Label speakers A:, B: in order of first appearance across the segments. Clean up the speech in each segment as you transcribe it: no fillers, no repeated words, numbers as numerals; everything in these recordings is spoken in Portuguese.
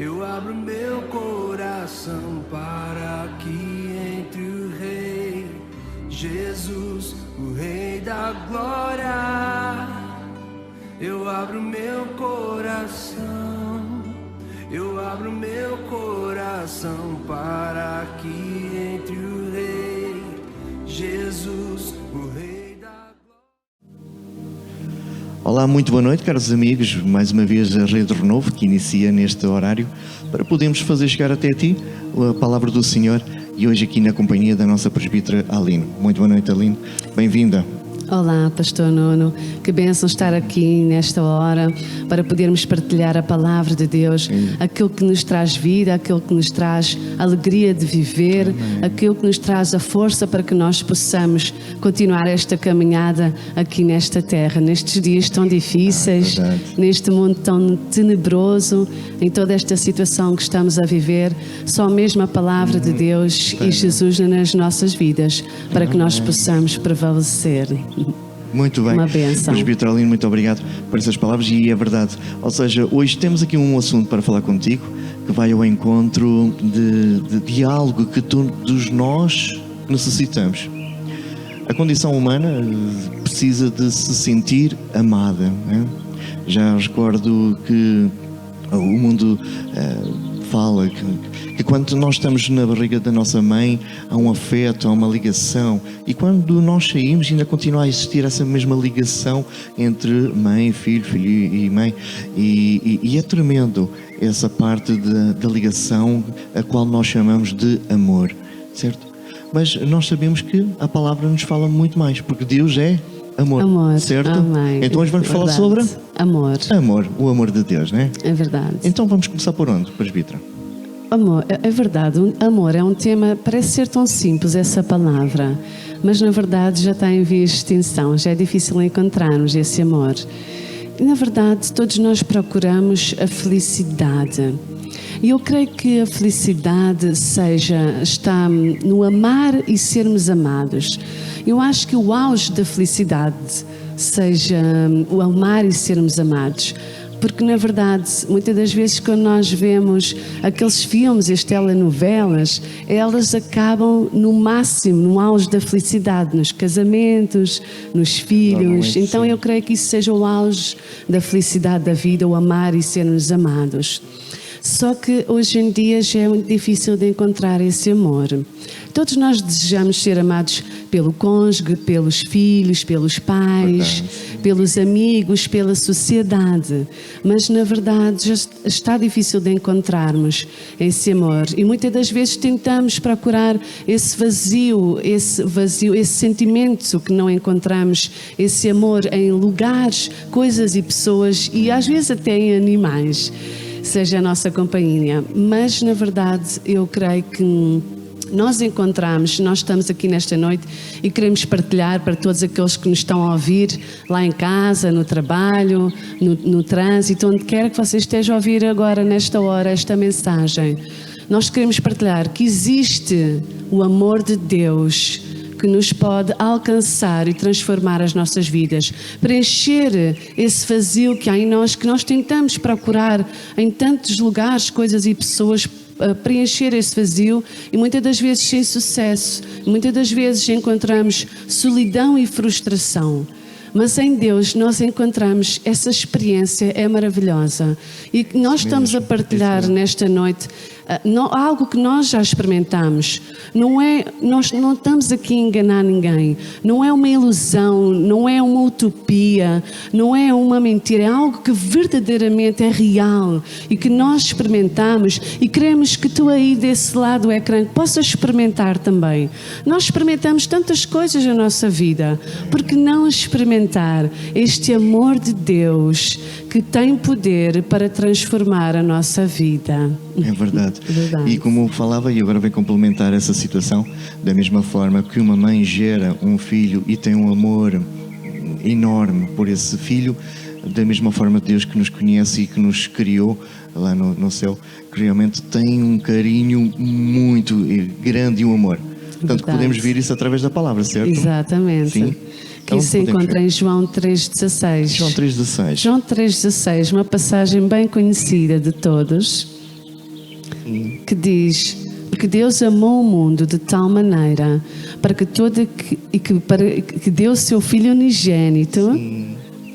A: Eu abro meu coração para que entre o Rei Jesus, o Rei da Glória. Eu abro meu coração, eu abro meu coração para que entre o Rei Jesus, o Rei da Glória.
B: Olá, muito boa noite, caros amigos. Mais uma vez a Rede Renovo, que inicia neste horário, para podermos fazer chegar até ti a palavra do Senhor, e hoje aqui na companhia da nossa presbítera Aline. Muito boa noite, Aline. Bem-vinda.
C: Olá, Pastor Nuno, que bênção estar aqui nesta hora para podermos partilhar a palavra de Deus, aquilo que nos traz vida, aquilo que nos traz alegria de viver, aquilo que nos traz a força para que nós possamos continuar esta caminhada aqui nesta terra, nestes dias tão difíceis, neste mundo tão tenebroso, em toda esta situação que estamos a viver. Só mesmo a palavra de Deus e Jesus nas nossas vidas para que nós possamos prevalecer.
B: Muito bem,
C: uma bênção.
B: Presbítero Aline, muito obrigado por essas palavras, e é verdade. Ou seja, hoje temos aqui um assunto para falar contigo que vai ao encontro de algo que todos nós necessitamos. A condição humana precisa de se sentir amada, né? Já recordo que o mundo fala que quando nós estamos na barriga da nossa mãe há um afeto, há uma ligação, e quando nós saímos ainda continua a existir essa mesma ligação entre mãe, filho, filho e mãe, e é tremendo essa parte da ligação a qual nós chamamos de amor, certo? Mas nós sabemos que a palavra nos fala muito mais, porque Deus é amor, certo?
C: Amém.
B: Então hoje vamos falar sobre
C: amor.
B: Amor, o amor de Deus, não é?
C: É verdade.
B: Então vamos começar por onde, presbítera?
C: Amor, é verdade. Amor é um tema, parece ser tão simples essa palavra, mas na verdade já está em vias de extinção, já é difícil encontrarmos esse amor. E na verdade todos nós procuramos a felicidade. E eu creio que a felicidade está no amar e sermos amados. Eu acho que o auge da felicidade seja o amar e sermos amados. Porque, na verdade, muitas das vezes quando nós vemos aqueles filmes, as telenovelas, elas acabam no máximo, no auge da felicidade, nos casamentos, nos filhos. Então eu creio que isso seja o auge da felicidade da vida, o amar e sermos amados. Só que hoje em dia já é muito difícil de encontrar esse amor. Todos nós desejamos ser amados pelo cônjuge, pelos filhos, pelos pais, pelos amigos, pela sociedade. Mas na verdade já está difícil de encontrarmos esse amor. E muitas das vezes tentamos procurar esse vazio, esse sentimento que não encontramos, esse amor em lugares, coisas e pessoas, e às vezes até em animais, seja a nossa companhia. Mas na verdade eu creio que nós estamos aqui nesta noite e queremos partilhar para todos aqueles que nos estão a ouvir lá em casa, no trabalho, no trânsito, onde quer que você esteja a ouvir agora nesta hora esta mensagem. Nós queremos partilhar que existe o amor de Deus que nos pode alcançar e transformar as nossas vidas, preencher esse vazio que há em nós, que nós tentamos procurar em tantos lugares, coisas e pessoas, preencher esse vazio, e muitas das vezes sem sucesso, muitas das vezes encontramos solidão e frustração. Mas em Deus nós encontramos essa experiência, é maravilhosa, e nós estamos a partilhar nesta noite algo que nós já experimentamos. Nós não estamos aqui a enganar ninguém, não é uma ilusão, não é uma utopia, não é uma mentira, é algo que verdadeiramente é real e que nós experimentamos, e queremos que tu aí desse lado do ecrã possas experimentar também. Nós experimentamos tantas coisas na nossa vida, porque não experimentar este amor de Deus que tem poder para transformar a nossa vida?
B: É verdade. E como eu falava, e agora vem complementar essa situação, da mesma forma que uma mãe gera um filho e tem um amor enorme por esse filho, da mesma forma Deus que nos conhece e que nos criou lá no céu, que realmente tem um carinho muito grande e um amor. Portanto, podemos ver isso através da palavra, certo?
C: Exatamente.
B: Sim.
C: Que então, se encontra em João 3,16.
B: João 3,16.
C: João 3,16, uma passagem bem conhecida de todos. que diz: porque Deus amou o mundo de tal maneira para que que deu o seu Filho unigênito,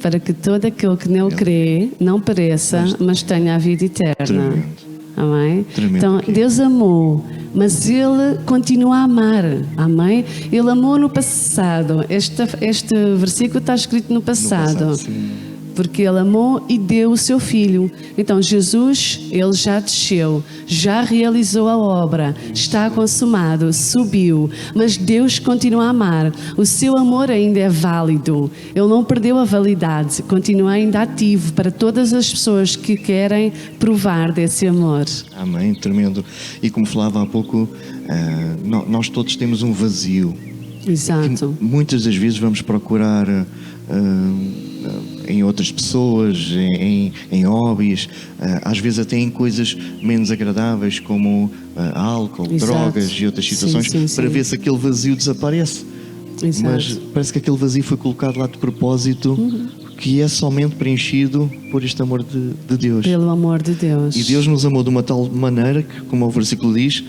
C: para que todo aquele que nele crê não pereça, mas tenha a vida eterna.
B: Tremendo.
C: Amém?
B: Tremendo
C: Então,
B: aqui.
C: Deus amou, mas Ele continua a amar. Amém? Ele amou no passado. Este versículo está escrito no passado.
B: sim.
C: Porque Ele amou e deu o seu Filho. Então Jesus, Ele já desceu, já realizou a obra, está consumado, subiu. Mas Deus continua a amar. O seu amor ainda é válido. Ele não perdeu a validade. Continua ainda ativo para todas as pessoas que querem provar desse amor.
B: Amém, tremendo. E como falava há pouco, nós todos temos um vazio.
C: Exato.
B: E muitas das vezes vamos procurar em outras pessoas, em hobbies, às vezes até em coisas menos agradáveis como álcool,
C: Exato.
B: drogas e outras situações,
C: Sim, sim,
B: para
C: sim.
B: ver se aquele vazio desaparece.
C: Exato.
B: Mas parece que aquele vazio foi colocado lá de propósito, que é somente preenchido por este amor de Deus.
C: Pelo amor de Deus.
B: E Deus nos amou de uma tal maneira que, como o versículo diz,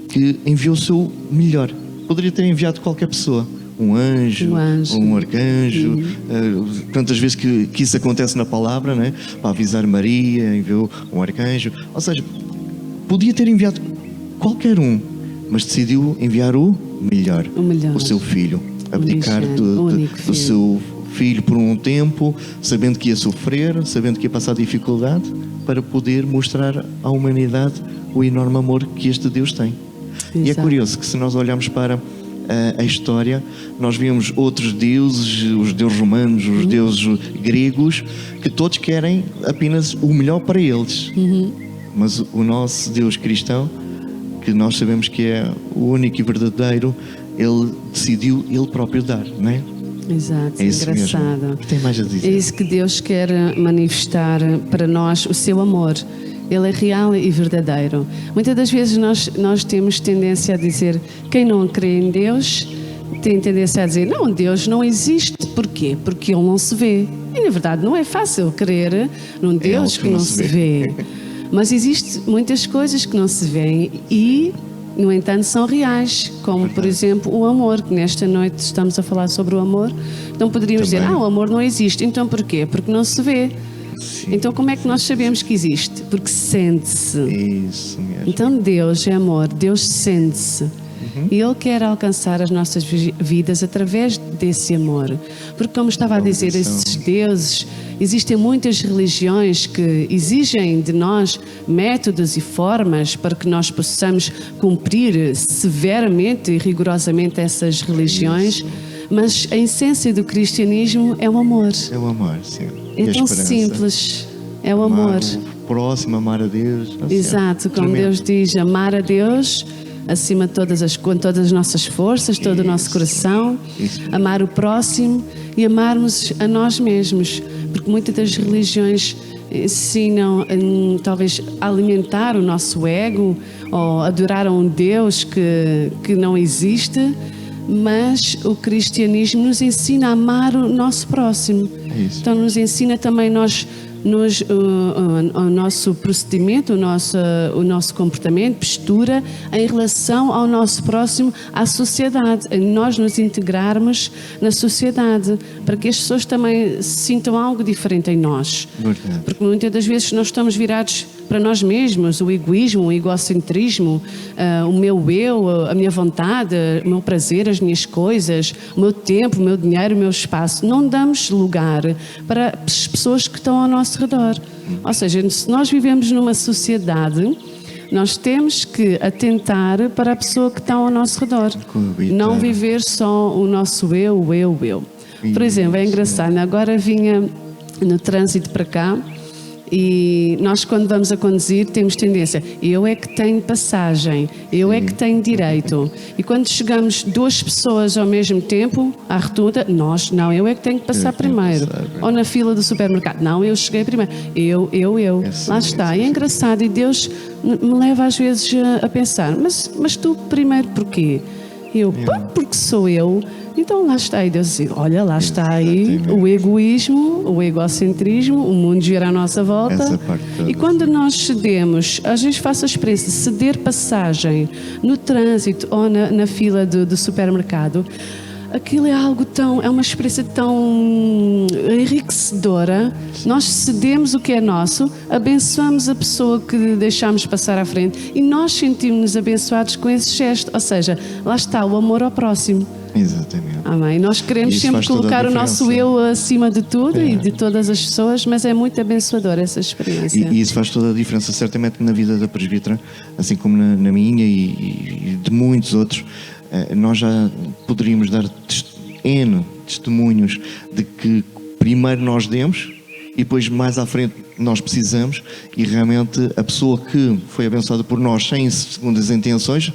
B: que enviou o seu melhor. Poderia ter enviado qualquer pessoa, um anjo, um arcanjo. Tantas vezes que isso acontece na palavra, né? Para avisar Maria, enviou um arcanjo. Ou seja, podia ter enviado qualquer um, mas decidiu enviar o melhor, o seu filho, abdicar do seu filho por um tempo, sabendo que ia sofrer, sabendo que ia passar dificuldade, para poder mostrar à humanidade o enorme amor que este Deus tem.
C: Exato.
B: E é curioso que, se nós olharmos para a história, nós vemos outros deuses, os deuses romanos, os deuses gregos, que todos querem apenas o melhor para eles. Mas o nosso Deus cristão, que nós sabemos que é o único e verdadeiro, Ele decidiu Ele próprio dar, não é?
C: Exato,
B: É isso
C: engraçado.
B: mesmo. O que tem mais a dizer?
C: É isso que Deus quer manifestar para nós, o seu amor. Ele é real e verdadeiro. Muitas das vezes nós temos tendência a dizer, quem não crê em Deus tem tendência a dizer, não, Deus não existe. Porquê? Porque Ele não se vê. E na verdade não é fácil crer num Deus que não se vê. Mas existem muitas coisas que não se veem e, no entanto, são reais, como por exemplo o amor, que nesta noite estamos a falar sobre o amor. Então poderíamos dizer, o amor não existe. Então porquê? Porque não se vê.
B: Sim.
C: Então como é que nós sabemos que existe? Porque sente-se.
B: Isso mesmo.
C: Então Deus é amor, Deus sente-se. E Ele quer alcançar as nossas vidas através desse amor. Porque, como estava a dizer, esses deuses, existem muitas religiões que exigem de nós métodos e formas para que nós possamos cumprir severamente e rigorosamente essas religiões. Mas a essência do cristianismo é o amor.
B: É o amor, sim.
C: É tão simples. É o amor.
B: O próximo, amar a Deus.
C: Exato, como Deus diz, amar a Deus acima de com todas as nossas forças, todo o nosso coração, amar o próximo e amarmos a nós mesmos, porque muitas das religiões ensinam talvez a alimentar o nosso ego ou adorar a um Deus que não existe, mas o cristianismo nos ensina a amar o nosso próximo. Então nos ensina também o nosso procedimento, o nosso comportamento, postura em relação ao nosso próximo, à sociedade, em nós nos integrarmos na sociedade, para que as pessoas também sintam algo diferente em nós.
B: Verdade.
C: Porque muitas das vezes nós estamos virados para nós mesmos, o egoísmo, o egocentrismo, o meu eu, a minha vontade, o meu prazer, as minhas coisas, o meu tempo, o meu dinheiro, o meu espaço. Não damos lugar para as pessoas que estão ao nosso redor. Ou seja, se nós vivemos numa sociedade, nós temos que atentar para a pessoa que está ao nosso redor. Não viver só o nosso eu. Por exemplo, é engraçado, agora vinha no trânsito para cá, e nós, quando vamos a conduzir, temos tendência, eu é que tenho passagem, eu é que tenho direito. E quando chegamos duas pessoas ao mesmo tempo à rotunda, eu é que tenho que passar primeiro. Ou na fila do supermercado, não, eu cheguei primeiro. Eu. Lá está. E é engraçado, e Deus me leva às vezes a pensar, mas tu primeiro porquê? Porque sou eu Então lá está aí Deus, olha, lá está aí
B: Exatamente.
C: o egoísmo, o egocentrismo, o mundo gira à nossa volta.
B: Essa parte toda,
C: E quando nós cedemos, às vezes faço a experiência de ceder passagem no trânsito ou na fila do supermercado, aquilo é algo tão, é uma experiência tão enriquecedora. Nós cedemos o que é nosso, abençoamos a pessoa que deixamos passar à frente e nós sentimos-nos abençoados com esse gesto. Ou seja, lá está o amor ao próximo.
B: Exatamente.
C: Amém. Nós queremos
B: Isso
C: sempre
B: faz toda a
C: colocar o nosso
B: diferença.
C: eu acima de tudo e de todas as pessoas, mas é muito abençoadora essa experiência.
B: E isso faz toda a diferença, certamente, na vida da presbítera, assim como na minha e de muitos outros. Nós já poderíamos dar N testemunhos de que primeiro nós demos e depois mais à frente nós precisamos, e realmente a pessoa que foi abençoada por nós sem segundas intenções,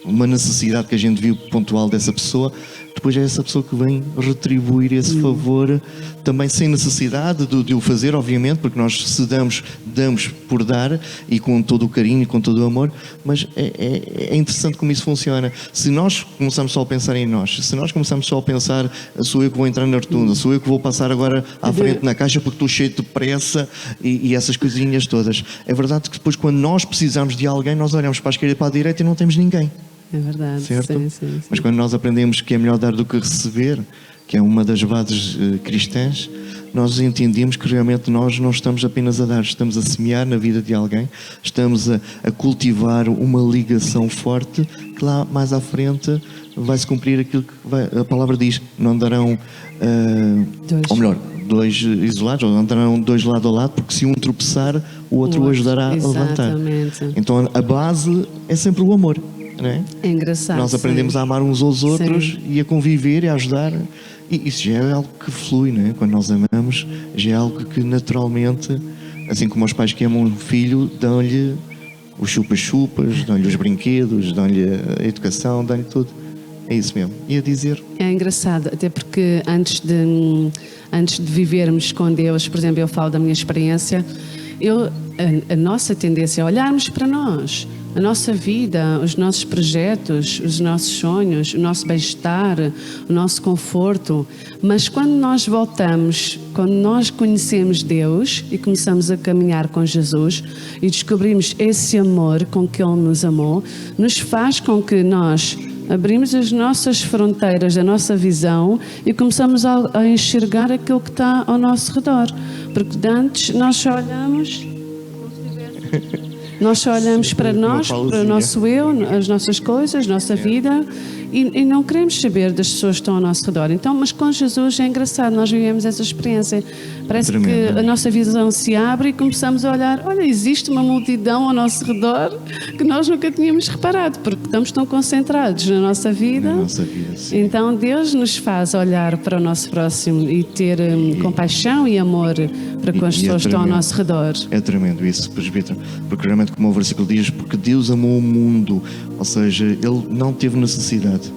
B: uma necessidade que a gente viu pontual dessa pessoa, depois é essa pessoa que vem retribuir esse favor também sem necessidade de o fazer, obviamente, porque nós se damos por dar e com todo o carinho e com todo o amor, mas é interessante como isso funciona. Se nós começamos só a pensar em nós, se nós começamos só a pensar, sou eu que vou entrar na rotunda, sou eu que vou passar agora à frente na caixa porque estou cheio de pressa e essas coisinhas todas, é verdade que depois quando nós precisamos de alguém, nós olhamos para a esquerda e para a direita e não temos ninguém.
C: É verdade.
B: Certo?
C: Sim.
B: Mas quando nós aprendemos que é melhor dar do que receber, que é uma das bases cristãs, nós entendemos que realmente nós não estamos apenas a dar, estamos a semear na vida de alguém, estamos a cultivar uma ligação forte que lá mais à frente vai-se cumprir aquilo que a palavra diz, não andarão, ou melhor, dois isolados, ou andarão dois lado a lado, porque se um tropeçar, o outro o ajudará a levantar.
C: Exatamente.
B: Então a base é sempre o amor. Não é?
C: É engraçado.
B: Nós aprendemos
C: sim.
B: a amar uns aos outros
C: Sim.
B: e a conviver e a ajudar. E isso já é algo que flui, não é? Quando nós amamos, já é algo que naturalmente, assim como os pais que amam um filho, dão-lhe os chupa-chupas, dão-lhe os brinquedos, dão-lhe a educação, dão-lhe tudo. É isso mesmo. E a dizer.
C: É engraçado, até porque antes de vivermos com Deus, por exemplo, eu falo da minha experiência, a nossa tendência é olharmos para nós, a nossa vida, os nossos projetos, os nossos sonhos, o nosso bem-estar, o nosso conforto. Mas quando nós voltamos, quando nós conhecemos Deus e começamos a caminhar com Jesus e descobrimos esse amor com que Ele nos amou, nos faz com que nós abrimos as nossas fronteiras, a nossa visão e começamos a enxergar aquilo que está ao nosso redor. Porque de antes nós só olhamos... Nós só olhamos para nós, para o nosso eu, as nossas coisas, a nossa vida e não queremos saber das pessoas que estão ao nosso redor. Então, mas com Jesus é engraçado, nós vivemos essa experiência. Parece
B: Tremendo.
C: que a nossa visão se abre e começamos a olhar, olha, existe uma multidão ao nosso redor que nós nunca tínhamos reparado, porque estamos tão concentrados na nossa vida.
B: Na nossa vida, sim.
C: Então Deus nos faz olhar para o nosso próximo e ter compaixão e amor para com as pessoas que estão ao nosso redor.
B: É tremendo isso, presbítero, porque realmente, como o versículo diz, porque Deus amou o mundo, ou seja, Ele não teve necessidade,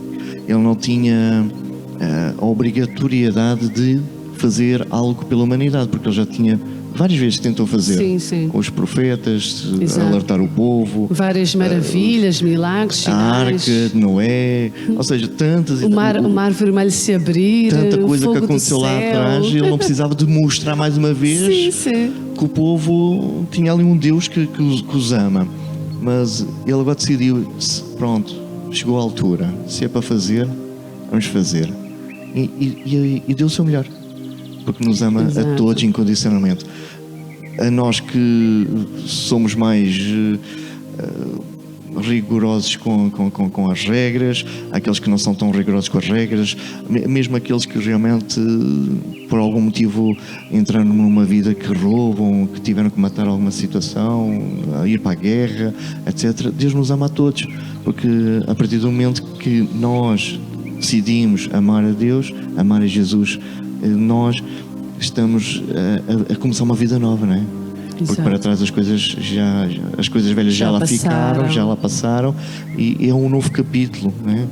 B: Ele não tinha a obrigatoriedade de fazer algo pela humanidade, porque Ele já tinha, várias vezes tentou fazer,
C: Sim.
B: com os profetas,
C: Exato.
B: alertar o povo,
C: Várias maravilhas, milagres,
B: a
C: sinais.
B: arca de Noé, ou seja, tantas
C: O mar vermelho se abrir,
B: tanta coisa
C: fogo
B: que aconteceu
C: do
B: lá
C: céu.
B: atrás, ele não precisava de mostrar mais uma vez
C: Sim.
B: que o povo tinha ali um Deus que os ama. Mas ele agora decidiu, pronto, chegou a altura, se é para fazer, vamos fazer. E deu o seu melhor, porque nos ama
C: Exato.
B: a todos incondicionalmente. A nós que somos mais rigorosos com as regras, aqueles que não são tão rigorosos com as regras, mesmo aqueles que realmente por algum motivo entraram numa vida que roubam, que tiveram que matar alguma situação, ir para a guerra, etc. Deus nos ama a todos, porque a partir do momento que nós decidimos amar a Deus, amar a Jesus, nós estamos a começar uma vida nova, não é? Porque
C: Exato.
B: para trás as coisas velhas já lá ficaram, já lá passaram e é um novo capítulo, não é?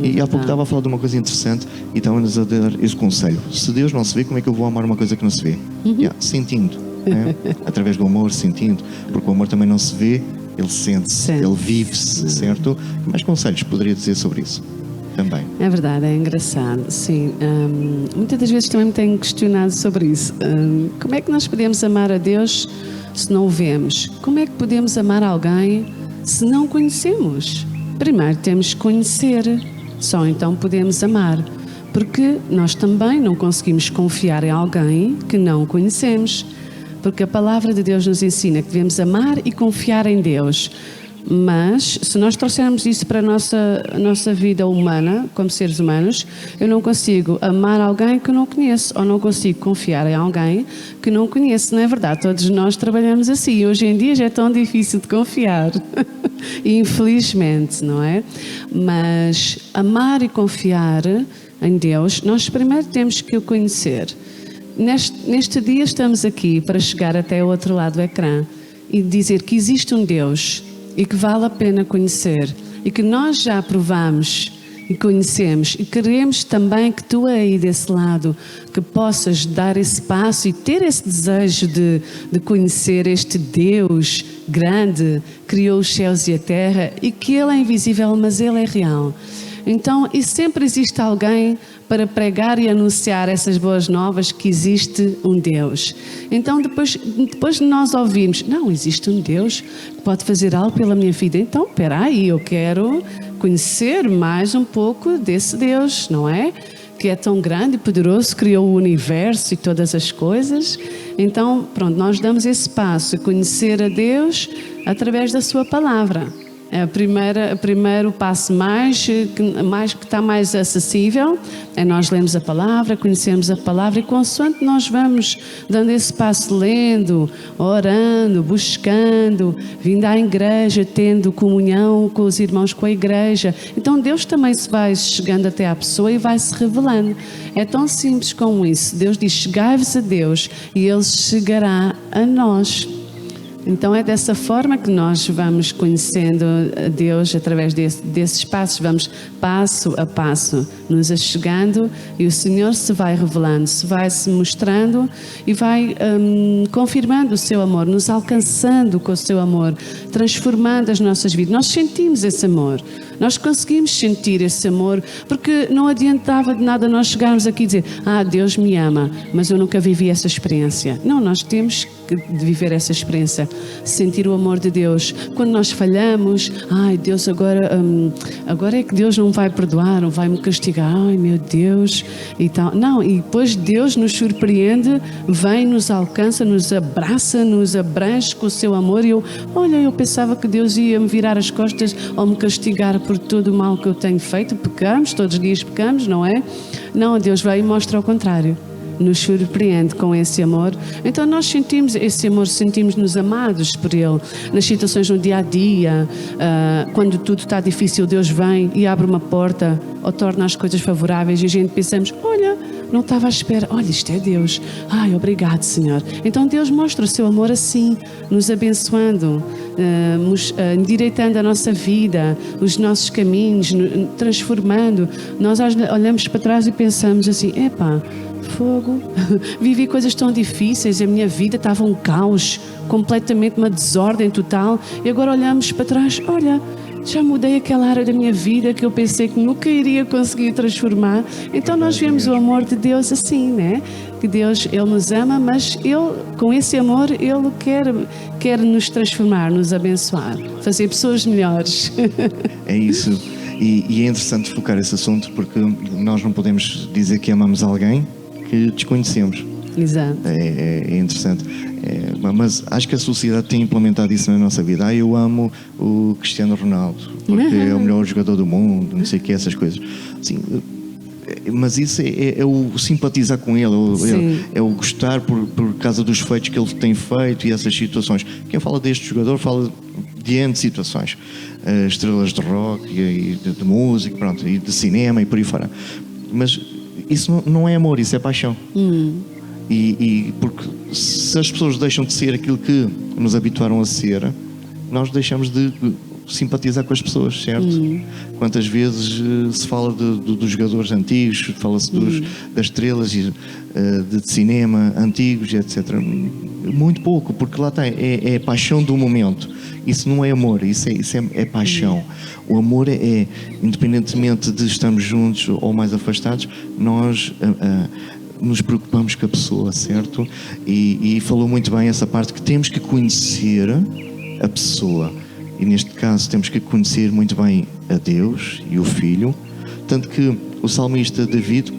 B: E há pouco estava a falar de uma coisa interessante e estava-nos a dar esse conselho. Se Deus não se vê, como é que eu vou amar uma coisa que não se vê? Sentindo, não é? Através do amor, sentindo, porque o amor também não se vê, ele sente-se, ele vive-se, certo? Que mais conselhos poderia dizer sobre isso? também.
C: É verdade, é engraçado, sim. Muitas das vezes também me tenho questionado sobre isso. Como é que nós podemos amar a Deus se não o vemos? Como é que podemos amar alguém se não o conhecemos? Primeiro temos que conhecer, só então podemos amar. Porque nós também não conseguimos confiar em alguém que não conhecemos. Porque a palavra de Deus nos ensina que devemos amar e confiar em Deus. Mas, se nós trouxermos isso para a nossa vida humana, como seres humanos, eu não consigo amar alguém que eu não conheço, ou não consigo confiar em alguém que não conheço, não é verdade? Todos nós trabalhamos assim. Hoje em dia já é tão difícil de confiar, infelizmente, não é? Mas amar e confiar em Deus, nós primeiro temos que o conhecer. Neste dia estamos aqui para chegar até o outro lado do ecrã e dizer que existe um Deus e que vale a pena conhecer e que nós já provamos e conhecemos e queremos também que tu aí desse lado que possas dar esse passo e ter esse desejo de conhecer este Deus grande, criou os céus e a terra e que Ele é invisível, mas Ele é real. Então, e sempre existe alguém para pregar e anunciar essas boas novas que existe um Deus. Então, depois de nós ouvirmos, não, existe um Deus que pode fazer algo pela minha vida. Então, espera aí, eu quero conhecer mais um pouco desse Deus, não é? Que é tão grande e poderoso, criou o universo e todas as coisas. Então, pronto, nós damos esse passo, conhecer a Deus através da sua palavra. É o primeiro passo que está mais acessível é nós lemos a palavra, conhecemos a palavra e consoante nós vamos dando esse passo, lendo, orando, buscando, vindo à igreja, tendo comunhão com os irmãos, com a igreja. Então Deus também se vai chegando até à pessoa e vai se revelando. É tão simples como isso. Deus diz, chegai-vos a Deus e Ele chegará a nós. Então é dessa forma que nós vamos conhecendo a Deus através desses passos, vamos passo a passo nos achegando e o Senhor se vai revelando, se vai se mostrando e vai confirmando o seu amor, nos alcançando com o seu amor, transformando as nossas vidas. Nós sentimos esse amor, nós conseguimos sentir esse amor, porque não adiantava de nada nós chegarmos aqui e dizer, Deus me ama, mas eu nunca vivi essa experiência. Não, nós temos que viver essa experiência, sentir o amor de Deus. Quando nós falhamos, Deus agora é que Deus não vai perdoar, não vai me castigar, meu Deus, e tal. Não, e depois Deus nos surpreende, vem, nos alcança, nos abraça, nos abrange com o seu amor e eu pensava que Deus ia me virar as costas ou me castigar por todo o mal que eu tenho feito. Pecamos, todos os dias pecamos, não é? Não, Deus vai e mostra ao contrário. Nos surpreende com esse amor. Então nós sentimos esse amor, sentimos-nos amados por Ele. Nas situações no dia-a-dia, quando tudo está difícil, Deus vem e abre uma porta ou torna as coisas favoráveis e a gente pensamos, não estava à espera, isto é Deus. Obrigado, Senhor. Então Deus mostra o seu amor assim, nos abençoando, endireitando a nossa vida, os nossos caminhos, transformando. Nós olhamos para trás e pensamos assim, fogo, vivi coisas tão difíceis, a minha vida estava um caos, completamente uma desordem total, e agora olhamos para trás, já mudei aquela área da minha vida que eu pensei que nunca iria conseguir transformar. Então nós vemos o amor de Deus assim, né? Que Deus, Ele nos ama, mas Ele, com esse amor, Ele quer nos transformar, nos abençoar, fazer pessoas melhores.
B: É isso. E é interessante focar esse assunto porque nós não podemos dizer que amamos alguém que desconhecemos.
C: Exato.
B: É interessante. Mas acho que a sociedade tem implementado isso na nossa vida. Eu amo o Cristiano Ronaldo porque é o melhor jogador do mundo, não sei o que, essas coisas. Assim, mas isso é o simpatizar com ele, é o gostar por causa dos feitos que ele tem feito e essas situações. Quem fala deste jogador fala de N situações, estrelas de rock e de música, pronto, e de cinema e por aí fora. Mas isso não é amor, isso é paixão. E porque se as pessoas deixam de ser aquilo que nos habituaram a ser, nós deixamos de simpatizar com as pessoas, certo? Quantas vezes se fala dos jogadores antigos, fala-se das estrelas de cinema antigos, etc. Muito pouco, porque lá está, é paixão do momento. Isso não é amor, isso é paixão. O amor independentemente de estarmos juntos ou mais afastados, nós nos preocupamos com a pessoa, certo? E falou muito bem essa parte que temos que conhecer a pessoa. E neste caso temos que conhecer muito bem a Deus e o Filho. Tanto que o salmista David,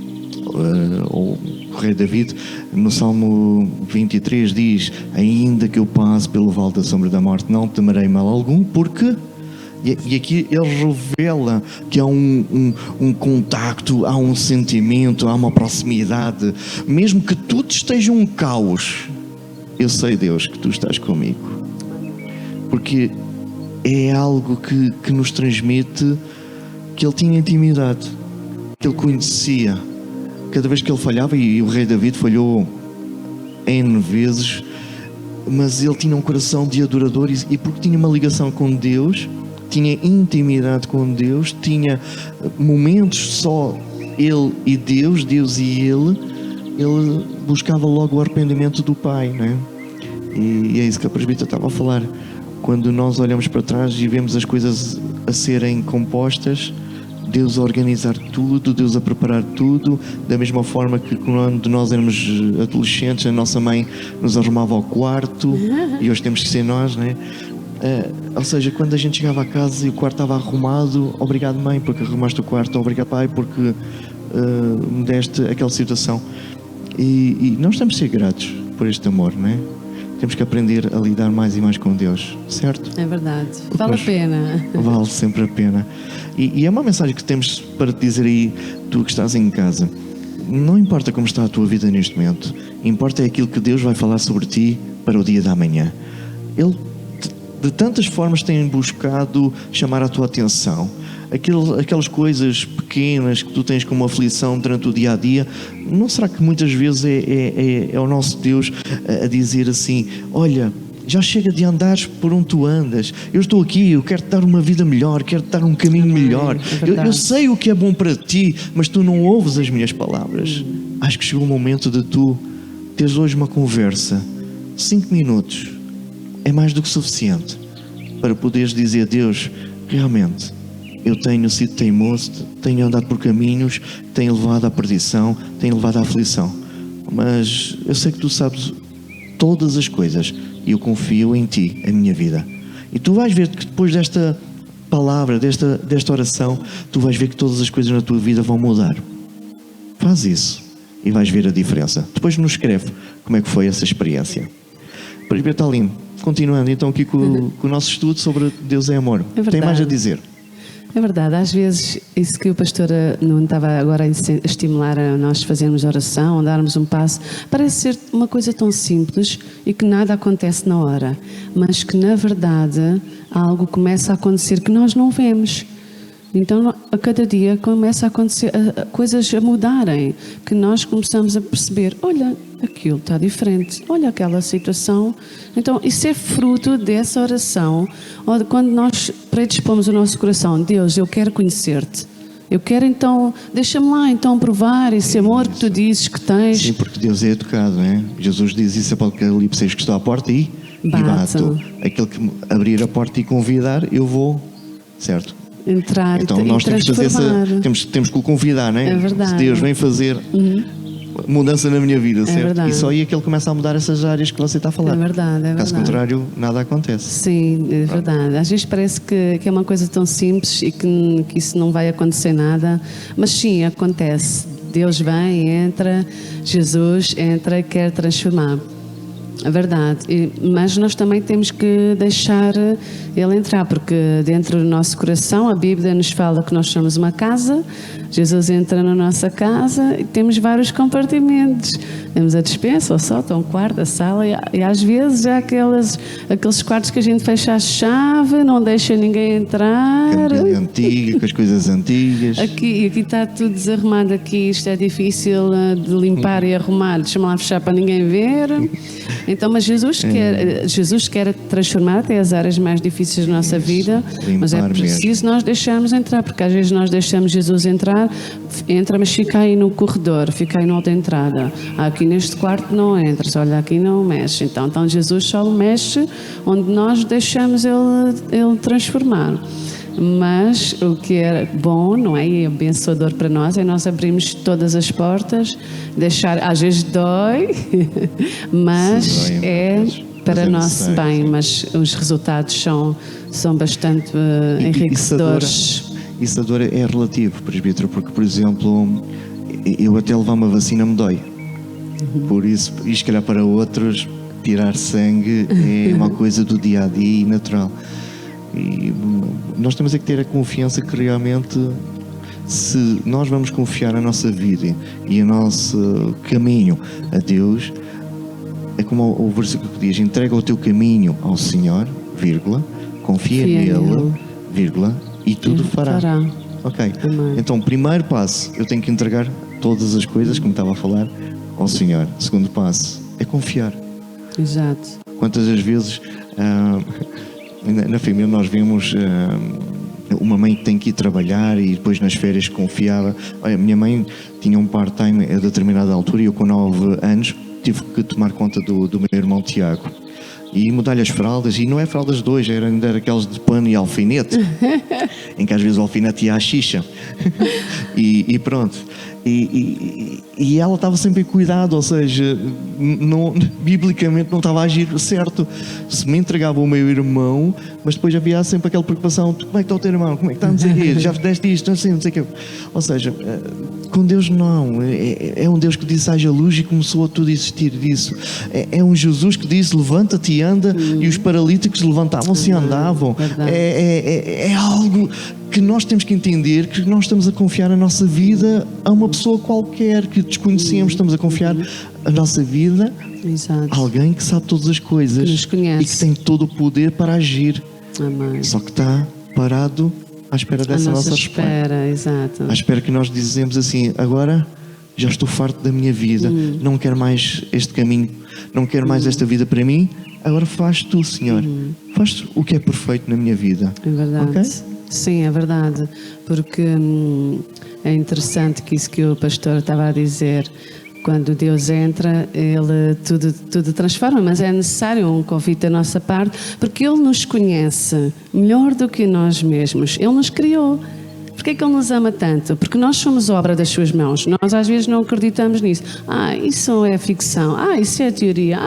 B: ou o rei David, no Salmo 23 diz: ainda que eu passe pelo vale da sombra da morte, não temerei mal algum, porque... E aqui ele revela que há um contacto, há um sentimento, há uma proximidade. Mesmo que tudo esteja um caos, eu sei, Deus, que tu estás comigo. Porque é algo que nos transmite que ele tinha intimidade, que ele conhecia. Cada vez que ele falhava, e o rei David falhou N vezes, mas ele tinha um coração de adorador, e porque tinha uma ligação com Deus, tinha intimidade com Deus, tinha momentos só ele e Deus e ele buscava logo o arrependimento do Pai, não é? E é isso que a presbítera estava a falar. Quando nós olhamos para trás e vemos as coisas a serem compostas, Deus a organizar tudo, Deus a preparar tudo, da mesma forma que quando nós éramos adolescentes, a nossa mãe nos arrumava ao quarto, e hoje temos que ser nós, não é? Ou seja, quando a gente chegava a casa e o quarto estava arrumado, obrigado mãe porque arrumaste o quarto, obrigado pai porque me deste aquela situação. E nós temos que ser gratos por este amor, não é? Temos que aprender a lidar mais e mais com Deus, certo?
C: É verdade, vale a pena.
B: Vale sempre a pena. E é uma mensagem que temos para te dizer aí, tu que estás em casa. Não importa como está a tua vida neste momento, importa é aquilo que Deus vai falar sobre ti para o dia da manhã. Ele de tantas formas tem buscado chamar a tua atenção. Aquelas coisas pequenas que tu tens como aflição durante o dia a dia, não será que muitas vezes é o nosso Deus a dizer assim: olha, já chega de andares por onde tu andas, eu estou aqui, eu quero te dar uma vida melhor, quero te dar um caminho melhor, eu sei o que é bom para ti, mas tu não ouves as minhas palavras. Acho que chegou o momento de tu teres hoje uma conversa, 5 minutos é mais do que suficiente para poderes dizer: Deus, realmente eu tenho sido teimoso, tenho andado por caminhos, tenho levado à perdição, tenho levado à aflição, mas eu sei que tu sabes todas as coisas e eu confio em ti, a minha vida. E tu vais ver que depois desta palavra, desta oração, tu vais ver que todas as coisas na tua vida vão mudar. Faz isso e vais ver a diferença. Depois nos escreve como é que foi essa experiência. Presbítero Aline, continuando então aqui com o nosso estudo sobre Deus é amor. Tem mais a dizer?
C: É verdade, às vezes isso que o pastor não estava agora a estimular a nós fazermos oração, darmos um passo, parece ser uma coisa tão simples e que nada acontece na hora, mas que na verdade algo começa a acontecer que nós não vemos. Então a cada dia começa a acontecer coisas a mudarem, que nós começamos a perceber: olha, aquilo está diferente, olha aquela situação. Então isso é fruto dessa oração, ou de quando nós predispomos o nosso coração: Deus, eu quero conhecer-te, eu quero, então deixa-me lá então provar esse amor que tu dizes que tens.
B: Sim, porque Deus é educado, não é? Jesus diz isso: Apocalipse, que estou à porta e bato. Aquele que abrir a porta e convidar, eu vou, certo?
C: Entrar,
B: então nós temos que fazer temos que o convidar, não é?
C: É verdade.
B: Se Deus vem fazer mudança na minha vida, certo?
C: Verdade.
B: E só aí é que ele começa a mudar essas áreas que você está a falar.
C: É verdade.
B: Caso contrário, nada acontece.
C: Sim, é verdade. Às vezes parece que é uma coisa tão simples e que isso não vai acontecer nada, mas sim, acontece. Deus vem, entra, Jesus entra e quer transformar. É verdade, mas nós também temos que deixar Ele entrar, porque dentro do nosso coração a Bíblia nos fala que nós somos uma casa. Jesus entra na nossa casa e temos vários compartimentos. Temos a despensa, o sótão, o quarto, a sala, e às vezes há aqueles quartos que a gente fecha a chave, não deixa ninguém entrar.
B: A Bíblia antiga, com as coisas antigas.
C: Aqui está tudo desarrumado, aqui isto é difícil de limpar e arrumar, deixa-me lá fechar para ninguém ver. Então, mas Jesus quer transformar até as áreas mais difíceis da nossa vida, mas é preciso nós deixarmos entrar, porque às vezes nós deixamos Jesus entrar, mas fica aí no corredor, fica aí na outra entrada. Aqui neste quarto não entras, olha, aqui não mexe. Então Jesus só mexe onde nós deixamos ele transformar. Mas o que é bom, não é? E abençoador para nós é nós abrirmos todas as portas, deixar, às vezes dói, mas é para nosso bem, mas os resultados são bastante enriquecedores.
B: Isso a dor é relativo, presbítero, porque, por exemplo, eu até levar uma vacina me dói. Por isso, e se calhar para outros, tirar sangue é uma coisa do dia a dia e natural. E nós temos é que ter a confiança que realmente, se nós vamos confiar a nossa vida e o nosso caminho a Deus, é como o versículo que diz: entrega o teu caminho ao Senhor, vírgula, confia nele, vírgula, e tudo fará. Ok. Amém. Então, primeiro passo, eu tenho que entregar todas as coisas, como estava a falar, ao Senhor. Segundo passo é confiar.
C: Exato.
B: Quantas das vezes na família nós vemos uma mãe que tem que ir trabalhar e depois nas férias confiava. Olha, minha mãe tinha um part-time a determinada altura e eu com 9 anos tive que tomar conta do meu irmão Tiago e mudar-lhe as fraldas, e não é fraldas de hoje, era aquelas de pano e alfinete em que às vezes o alfinete ia à xixa e pronto. E ela estava sempre em cuidado, ou seja, biblicamente não estava a agir certo. Se me entregava o meu irmão, mas depois havia sempre aquela preocupação: como é que está o teu irmão? Como é que está? Não sei o quê, já fizeste isto, assim, não sei o quê. Ou seja, com Deus não. É um Deus que disse haja luz e começou a tudo existir disso. É um Jesus que disse levanta-te e anda, e os paralíticos levantavam-se e andavam. É algo que nós temos que entender, que nós estamos a confiar a nossa vida a uma pessoa qualquer que desconhecemos. Estamos a confiar a nossa vida a alguém que sabe todas as coisas, que nos conhece e que tem todo o poder para agir. Amém. Só que está parado à espera dessa nossa espera. Exato. À espera que nós dizemos assim: agora já estou farto da minha vida, não quero mais este caminho, não quero mais esta vida para mim, agora faz tu, Senhor, faz o que é perfeito na minha vida. É verdade. Okay?
C: Sim, é verdade, porque é interessante que isso que o pastor estava a dizer, quando Deus entra, Ele tudo transforma, mas é necessário um convite da nossa parte, porque Ele nos conhece melhor do que nós mesmos, Ele nos criou. Porquê é que Ele nos ama tanto? Porque nós somos obra das suas mãos. Nós às vezes não acreditamos nisso. Isso é ficção, isso é teoria,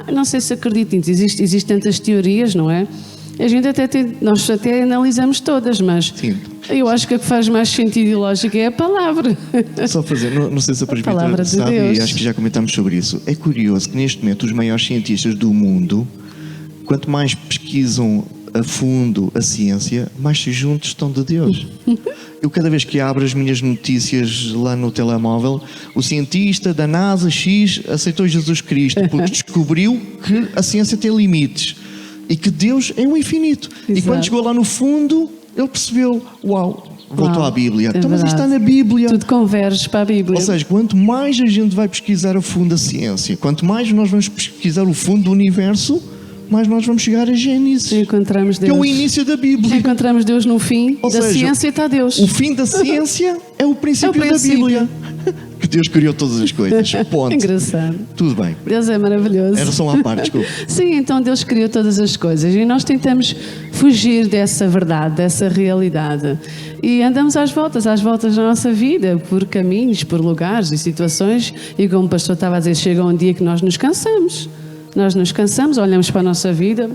C: não sei se acredito nisso. Existem tantas teorias, não é? A gente nós até analisamos todas, mas sim, eu acho que a que faz mais sentido e lógica é a palavra.
B: Só fazer, não sei se a presbítera sabe, e acho que já comentámos sobre isso. É curioso que neste momento os maiores cientistas do mundo, quanto mais pesquisam a fundo a ciência, mais juntos estão de Deus. Eu cada vez que abro as minhas notícias lá no telemóvel, o cientista da NASA X aceitou Jesus Cristo porque descobriu que a ciência tem limites e que Deus é o infinito. Exato. E quando chegou lá no fundo, ele percebeu: uau, voltou à Bíblia. Então, mas isto está na Bíblia.
C: Tudo converge para a Bíblia.
B: Ou seja, quanto mais a gente vai pesquisar a fundo a ciência, quanto mais nós vamos pesquisar o fundo do universo, mais nós vamos chegar a Gênesis,
C: encontramos Deus,
B: que é o início da Bíblia.
C: Encontramos Deus no fim. Ou da seja, ciência está Deus.
B: O fim da ciência é o princípio da Bíblia. Que Deus criou todas as coisas. Ponto.
C: Engraçado.
B: Tudo bem.
C: Deus é maravilhoso.
B: Era só uma parte, desculpa.
C: Sim, então Deus criou todas as coisas e nós tentamos fugir dessa verdade, dessa realidade. E andamos às voltas da nossa vida, por caminhos, por lugares e situações. E como o pastor estava a dizer, chega um dia que nós nos cansamos. Nós nos cansamos, olhamos para a nossa vida,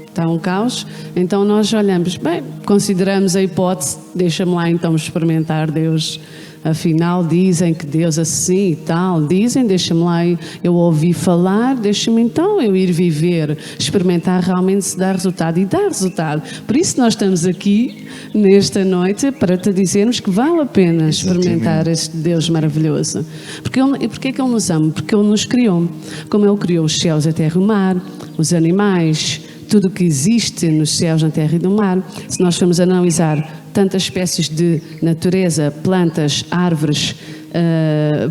C: está um caos, então nós olhamos, bem, consideramos a hipótese, deixa-me lá então experimentar Deus. Afinal dizem que Deus assim e tal, dizem, deixa-me lá eu ouvi falar, deixa-me então eu ir viver, experimentar realmente se dá resultado, e dá resultado. Por isso nós estamos aqui nesta noite para te dizermos que vale a pena experimentar este Deus maravilhoso. Porque é que Ele nos ama? Porque Ele nos criou. Como Ele criou os céus, a terra e o mar, os animais, tudo o que existe nos céus, na terra e no mar. Se nós formos analisar tantas espécies de natureza, plantas, árvores,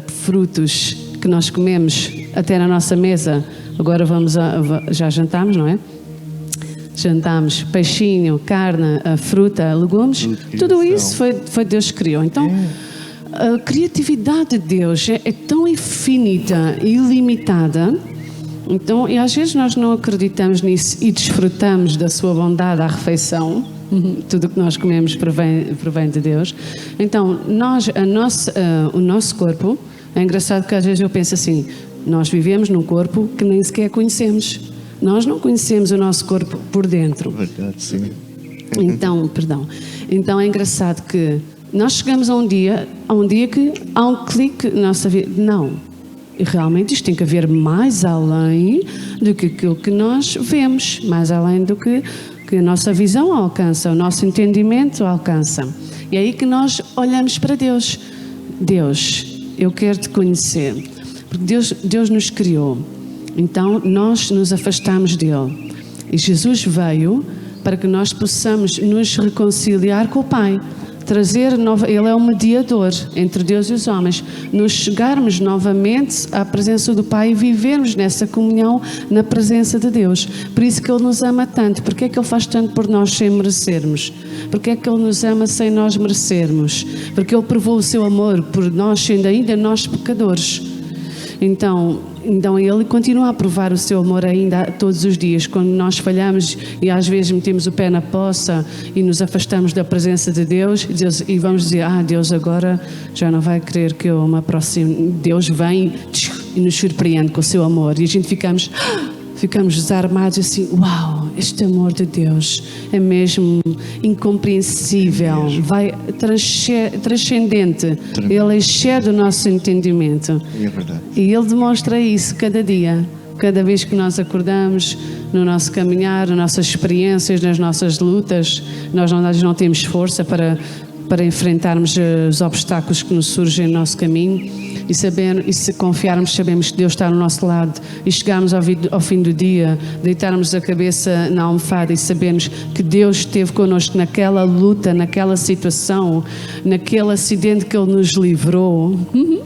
C: frutos que nós comemos até na nossa mesa. Agora já jantámos, não é? Jantámos peixinho, carne, fruta, legumes. Tudo isso foi Deus que criou. Então, a criatividade de Deus é tão infinita e ilimitada. Então, e às vezes nós não acreditamos nisso e desfrutamos da sua bondade à refeição. Tudo o que nós comemos provém de Deus. Então, o nosso corpo, é engraçado que às vezes eu penso assim, nós vivemos num corpo que nem sequer conhecemos. Nós não conhecemos o nosso corpo por dentro.
B: Verdade, sim.
C: Então é engraçado que nós chegamos a um dia que há um clique na nossa vida. Não. E realmente isto tem que haver mais além do que aquilo que nós vemos, mais além do que a nossa visão alcança, o nosso entendimento alcança. E é aí que nós olhamos para Deus. Deus, eu quero te conhecer. Porque Deus nos criou. Então nós nos afastamos dele. E Jesus veio para que nós possamos nos reconciliar com o Pai. Ele é o mediador entre Deus e os homens. Nos chegarmos novamente à presença do Pai e vivermos nessa comunhão na presença de Deus. Por isso que Ele nos ama tanto. Porque é que Ele faz tanto por nós sem merecermos? Porque é que Ele nos ama sem nós merecermos? Porque Ele provou o seu amor por nós, sendo ainda nós pecadores. Então Ele continua a provar o seu amor ainda todos os dias. Quando nós falhamos e às vezes metemos o pé na poça e nos afastamos da presença de Deus e vamos dizer, Deus agora já não vai querer que eu me aproxime. Deus vem e nos surpreende com o seu amor. E a gente ficamos desarmados assim, uau, este amor de Deus é mesmo incompreensível, vai transcendente, Ele excede o nosso entendimento.
B: É verdade.
C: E Ele demonstra isso cada dia, cada vez que nós acordamos, no nosso caminhar, nas nossas experiências, nas nossas lutas. Nós não temos força para enfrentarmos os obstáculos que nos surgem no nosso caminho. E se confiarmos, sabemos que Deus está no nosso lado, e chegarmos ao fim do dia, deitarmos a cabeça na almofada e sabermos que Deus esteve connosco naquela luta, naquela situação, naquele acidente que Ele nos livrou.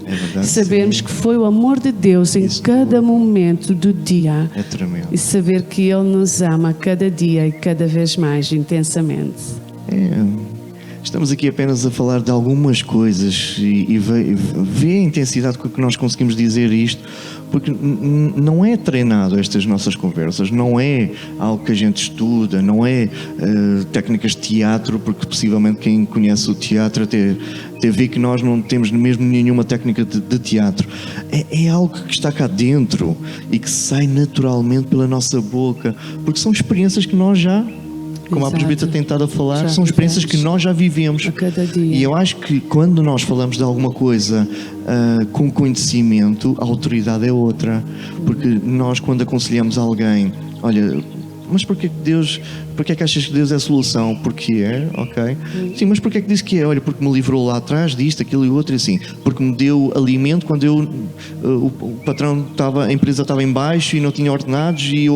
B: É verdade,
C: sabermos que foi o amor de Deus em cada momento do dia.
B: É tremendo.
C: E saber que Ele nos ama cada dia e cada vez mais intensamente.
B: Estamos aqui apenas a falar de algumas coisas e vê a intensidade com que nós conseguimos dizer isto, porque não é treinado estas nossas conversas, não é algo que a gente estuda, não é técnicas de teatro, porque possivelmente quem conhece o teatro até vê que nós não temos mesmo nenhuma técnica de teatro. É algo que está cá dentro e que sai naturalmente pela nossa boca, porque são experiências que nós já... Como a presbítera tem estado a falar, são experiências que nós já vivemos.
C: A cada dia.
B: E eu acho que quando nós falamos de alguma coisa com conhecimento, a autoridade é outra. Porque nós, quando aconselhamos alguém, olha, mas porquê que achas que Deus é a solução? Porque é, ok. Sim, mas porquê que diz que é? Olha, porque me livrou lá atrás disto, aquilo e outro, e assim. Porque me deu alimento quando o patrão a empresa estava em baixo e não tinha ordenados, e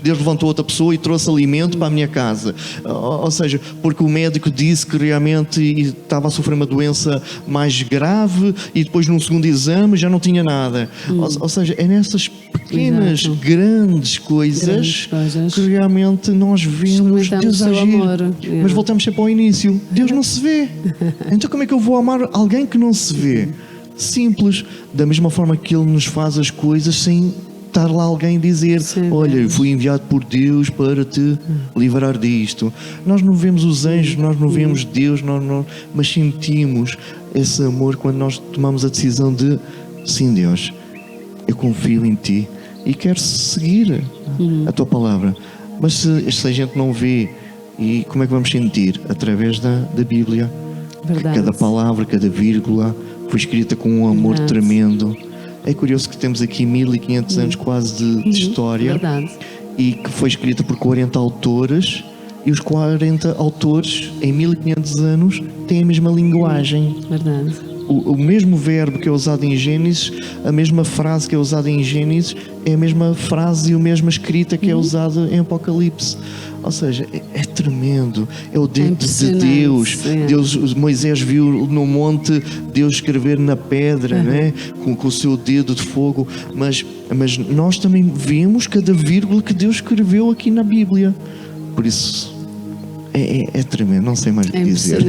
B: Deus levantou outra pessoa e trouxe alimento para a minha casa. Ou seja, porque o médico disse que realmente estava a sofrer uma doença mais grave e depois num segundo exame já não tinha nada. Ou seja, é nessas pequenas, grandes coisas que realmente nós vemos Deus agir. Mas voltamos sempre ao início. Deus não se vê. Então como é que eu vou amar alguém que não se vê? Simples. Da mesma forma que Ele nos faz as coisas sem estar lá alguém dizer, olha, eu fui enviado por Deus para te livrar disto. Nós não vemos os anjos, nós não vemos Deus, mas sentimos esse amor quando nós tomamos a decisão de, sim, Deus, eu confio em Ti e quero seguir a Tua palavra. Mas se a gente não vê, e como é que vamos sentir? Através da Bíblia.
C: Verdade.
B: Cada palavra, cada vírgula foi escrita com um amor tremendo. É curioso que temos aqui 1500 anos quase de história.
C: Verdade.
B: E que foi escrita por 40 autores, e os 40 autores em 1500 anos têm a mesma linguagem.
C: Verdade.
B: O mesmo verbo que é usado em Gênesis, a mesma frase que é usada em Gênesis, é a mesma frase e a mesma escrita que é usada em Apocalipse. Ou seja, é tremendo. É o dedo de
C: Deus.
B: Moisés viu no monte Deus escrever na pedra, né? com o seu dedo de fogo. Mas nós também vemos cada vírgula que Deus escreveu aqui na Bíblia. Por isso é tremendo, não sei mais o que dizer.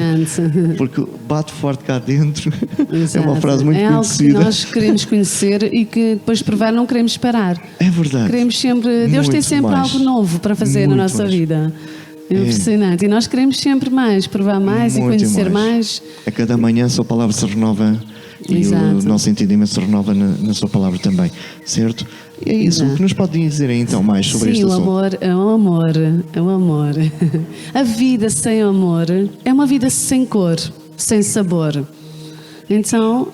B: Porque bate forte cá dentro.
C: Exato.
B: É uma frase muito conhecida.
C: É algo que nós queremos conhecer e que depois de provar não queremos parar.
B: É verdade.
C: Queremos sempre, Deus tem sempre algo novo para fazer na nossa vida. É impressionante. E nós queremos sempre mais, provar mais e conhecer mais.
B: A cada manhã a sua palavra se renova. E o nosso entendimento se renova na sua palavra também, certo? E é isso. O que nos pode dizer então mais sobre este assunto?
C: Sim, o amor. A vida sem amor é uma vida sem cor, sem sabor. Então,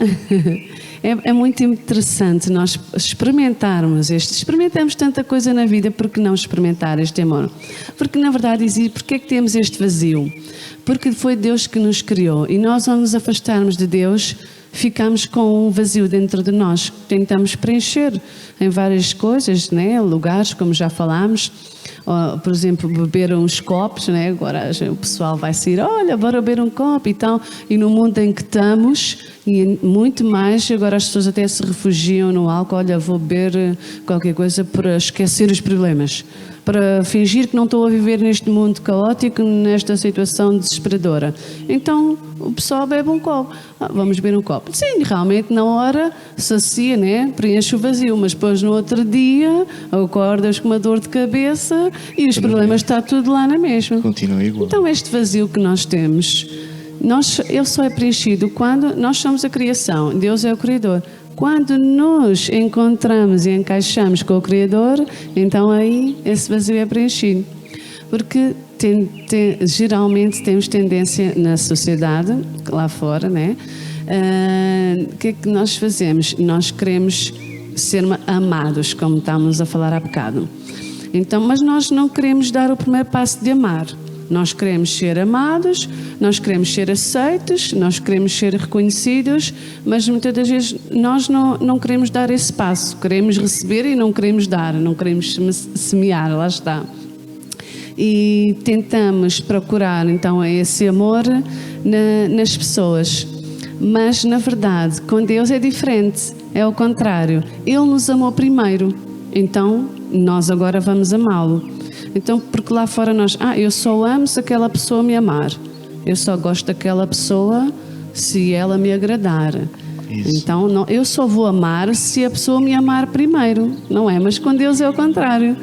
C: é muito interessante nós experimentarmos experimentamos tanta coisa na vida, por que não experimentar este amor? Porque na verdade porque é que temos este vazio? Porque foi Deus que nos criou e nós, ao nos afastarmos de Deus, ficamos com um vazio dentro de nós, tentamos preencher em várias coisas, né? Lugares, como já falámos, por exemplo, beber uns copos, né? Agora o pessoal vai sair, olha, bora beber um copo e tal, e no mundo em que estamos, e muito mais, agora as pessoas até se refugiam no álcool, olha, vou beber qualquer coisa para esquecer os problemas, para fingir que não estou a viver neste mundo caótico, nesta situação desesperadora. Então o pessoal bebe um copo. Vamos beber um copo. Sim, realmente na hora sacia, né? Preenche o vazio, mas depois no outro dia acordas com uma dor de cabeça e os problemas está tudo lá na mesma.
B: Continua igual.
C: Então este vazio que nós temos, ele só é preenchido quando nós somos a criação, Deus é o Criador. Quando nos encontramos e encaixamos com o Criador, então aí esse vazio é preenchido. Porque geralmente temos tendência na sociedade, lá fora, né? O que é que nós fazemos? Nós queremos ser amados, como estávamos a falar há bocado. Então, mas nós não queremos dar o primeiro passo de amar. Nós queremos ser amados, nós queremos ser aceitos, nós queremos ser reconhecidos, mas muitas das vezes nós não queremos dar esse passo. Queremos receber e não queremos dar, não queremos semear, lá está. E tentamos procurar então esse amor nas pessoas. Mas na verdade, com Deus é diferente, é o contrário. Ele nos amou primeiro, então nós agora vamos amá-lo. Então, porque lá fora eu só amo se aquela pessoa me amar. Eu só gosto daquela pessoa se ela me agradar. Isso. Então, eu só vou amar se a pessoa me amar primeiro, não é? Mas com Deus é o contrário.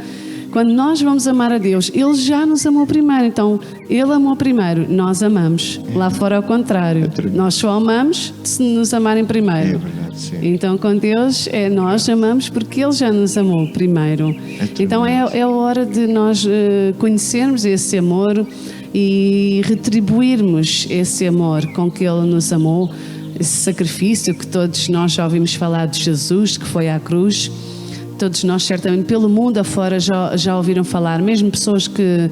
C: Quando nós vamos amar a Deus, Ele já nos amou primeiro. Então, Ele amou primeiro, nós amamos. Lá fora é o contrário. Nós só amamos se nos amarem primeiro.
B: É verdade, sim.
C: Então, com Deus, nós amamos porque Ele já nos amou primeiro. Então, é a hora de nós conhecermos esse amor e retribuirmos esse amor com que Ele nos amou. Esse sacrifício que todos nós já ouvimos falar de Jesus, que foi à cruz. Todos nós, certamente, pelo mundo afora já ouviram falar, mesmo pessoas que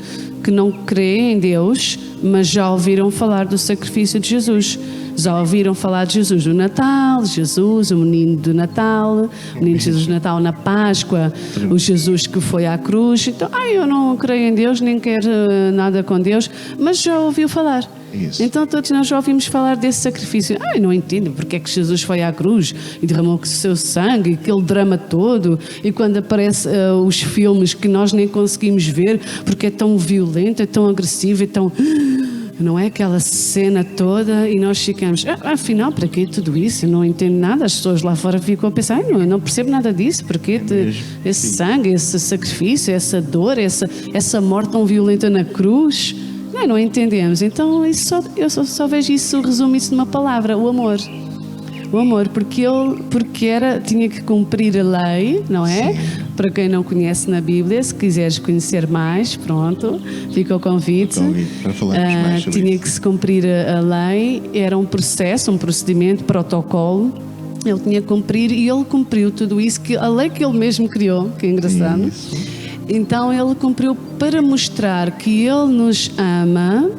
C: não creem em Deus, mas já ouviram falar do sacrifício de Jesus. Já ouviram falar de Jesus no Natal, Jesus, o menino do Natal, o menino de Jesus do Natal na Páscoa, o Jesus que foi à cruz. Então, eu não creio em Deus, nem quero nada com Deus, mas já ouviu falar.
B: Isso.
C: Então todos nós já ouvimos falar desse sacrifício. Não entendo porque é que Jesus foi à cruz e derramou o seu sangue, aquele drama todo, e quando aparecem os filmes que nós nem conseguimos ver porque é tão violento, é tão agressivo, é tão... Não é aquela cena toda e nós ficamos, afinal, para que tudo isso? Eu não entendo nada. As pessoas lá fora ficam a pensar, eu não percebo nada disso, porque esse sangue, esse sacrifício, essa dor, essa morte tão violenta na cruz... Não entendemos. Então eu só vejo isso, resumo isso numa palavra: o amor. O amor, porque tinha que cumprir a lei, não é? Sim. Para quem não conhece na Bíblia, se quiseres conhecer mais, pronto, fica o convite.
B: Para falarmos mais sobre
C: tinha
B: isso.
C: que se cumprir a lei, era um processo, um procedimento, protocolo. Ele tinha que cumprir e ele cumpriu tudo isso, a lei que ele mesmo criou, que é engraçado. Isso. Então ele cumpriu para mostrar que Ele nos ama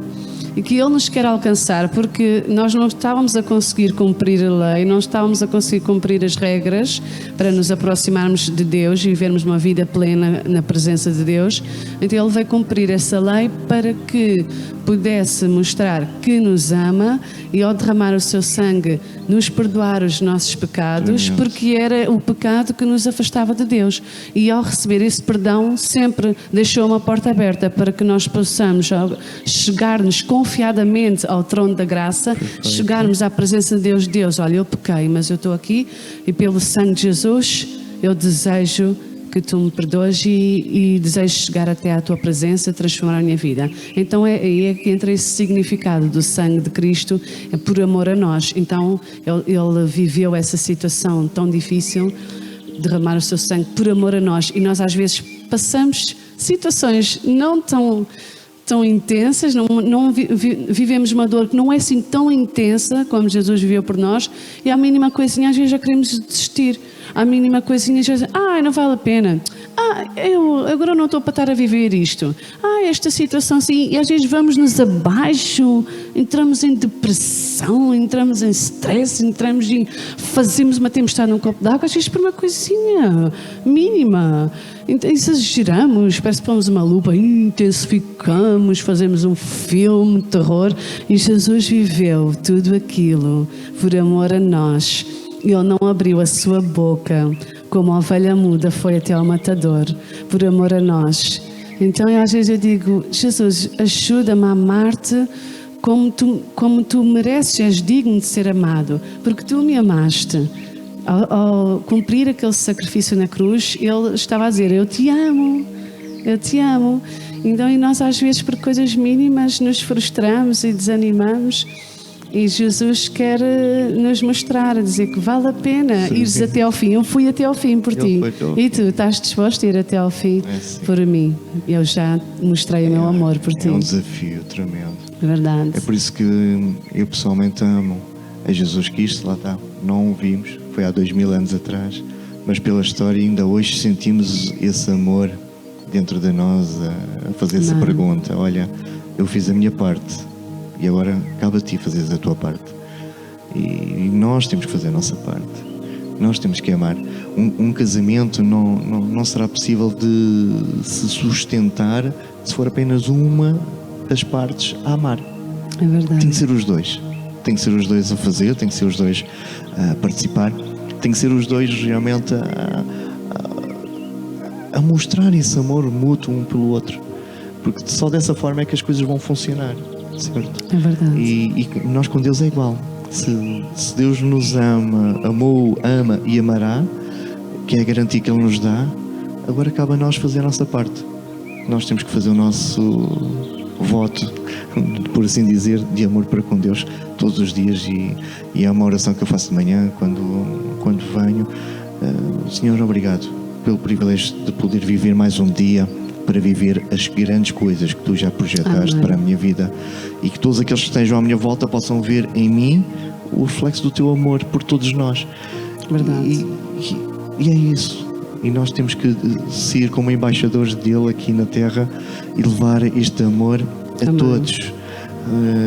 C: e que Ele nos quer alcançar, porque nós não estávamos a conseguir cumprir a lei, não estávamos a conseguir cumprir as regras para nos aproximarmos de Deus e vivermos uma vida plena na presença de Deus. Então Ele veio cumprir essa lei para que pudesse mostrar que nos ama e, ao derramar o seu sangue, nos perdoar os nossos pecados, porque era o pecado que nos afastava de Deus. E ao receber esse perdão, sempre deixou uma porta aberta para que nós possamos chegar-nos confiadamente ao trono da graça, chegarmos à presença de Deus. Deus, olha, eu pequei, mas eu estou aqui e pelo sangue de Jesus eu desejo que tu me perdoes e desejo chegar até à tua presença, transformar a minha vida. Então é que entra esse significado do sangue de Cristo, é por amor a nós. Então ele viveu essa situação tão difícil, derramar o seu sangue por amor a nós, e nós às vezes passamos situações não tão intensas, vivemos uma dor que não é assim tão intensa como Jesus viveu por nós, e à mínima coisinha às vezes já queremos desistir, à mínima coisinha já dizemos, não vale a pena, eu agora não estou para estar a viver isto, esta situação assim, e às vezes vamos-nos abaixo, entramos em depressão, entramos em stress, fazemos uma tempestade num copo d'água, às vezes por uma coisinha mínima. Exageramos, parece que pomos uma lupa, intensificamos, fazemos um filme de terror, e Jesus viveu tudo aquilo por amor a nós. Ele não abriu a sua boca, como a ovelha muda foi até ao matador, por amor a nós. Então às vezes eu digo, Jesus, ajuda-me a amar-te como tu mereces, és digno de ser amado, porque tu me amaste. Ao cumprir aquele sacrifício na cruz, Ele estava a dizer, eu te amo. Então, e nós às vezes por coisas mínimas nos frustramos e desanimamos, e Jesus quer nos mostrar, dizer que vale a pena ires até ao fim. Eu fui até ao fim por ti, e tu estás disposto a ir até ao fim por mim. Eu já mostrei o meu amor por ti.
B: É um desafio tremendo.
C: É verdade.
B: É por isso que eu pessoalmente amo a Jesus Cristo. Lá está, não o vimos, foi há 2000 anos atrás, mas pela história ainda hoje sentimos esse amor dentro de nós a fazer essa pergunta. Olha, eu fiz a minha parte e agora cabe a ti fazeres a tua parte, e nós temos que fazer a nossa parte, nós temos que amar. Um casamento não será possível de se sustentar se for apenas uma das partes a amar.
C: É verdade.
B: Tem que ser os dois. Tem que ser os dois a fazer, tem que ser os dois a participar, tem que ser os dois realmente a mostrar esse amor mútuo um pelo outro, porque só dessa forma é que as coisas vão funcionar, certo?
C: É verdade.
B: E nós com Deus é igual. Se Deus nos amou, ama e amará, que é a garantia que Ele nos dá, agora cabe a nós fazer a nossa parte. Nós temos que fazer o nosso voto, por assim dizer, de amor para com Deus todos os dias, e é uma oração que eu faço de manhã quando venho. Senhor, obrigado pelo privilégio de poder viver mais um dia, para viver as grandes coisas que tu já projetaste para a minha vida, e que todos aqueles que estejam à minha volta possam ver em mim o reflexo do teu amor por todos nós.
C: Verdade.
B: E é isso. E nós temos que ser como embaixadores dele aqui na terra e levar este amor a todos.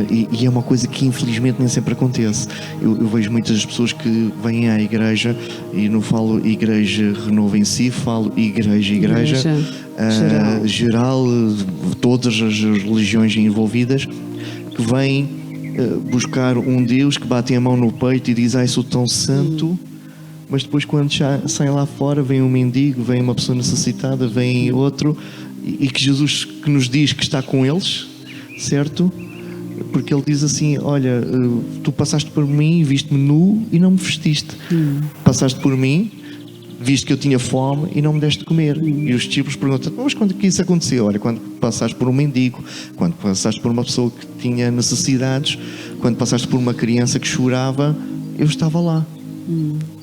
B: E é uma coisa que infelizmente nem sempre acontece. Eu vejo muitas pessoas que vêm à igreja, e não falo igreja Renovo em si, falo igreja geral, todas as religiões envolvidas, que vêm buscar um Deus, que batem a mão no peito e dizem, sou tão santo, mas depois quando já saem lá fora, vem um mendigo, vem uma pessoa necessitada, vem outro, e que Jesus que nos diz que está com eles, certo? Porque Ele diz assim, olha, tu passaste por mim, viste-me nu e não me vestiste. Passaste por mim, viste que eu tinha fome e não me deste de comer. E os discípulos perguntam, mas quando que isso aconteceu? Olha, quando passaste por um mendigo, quando passaste por uma pessoa que tinha necessidades, quando passaste por uma criança que chorava, eu estava lá.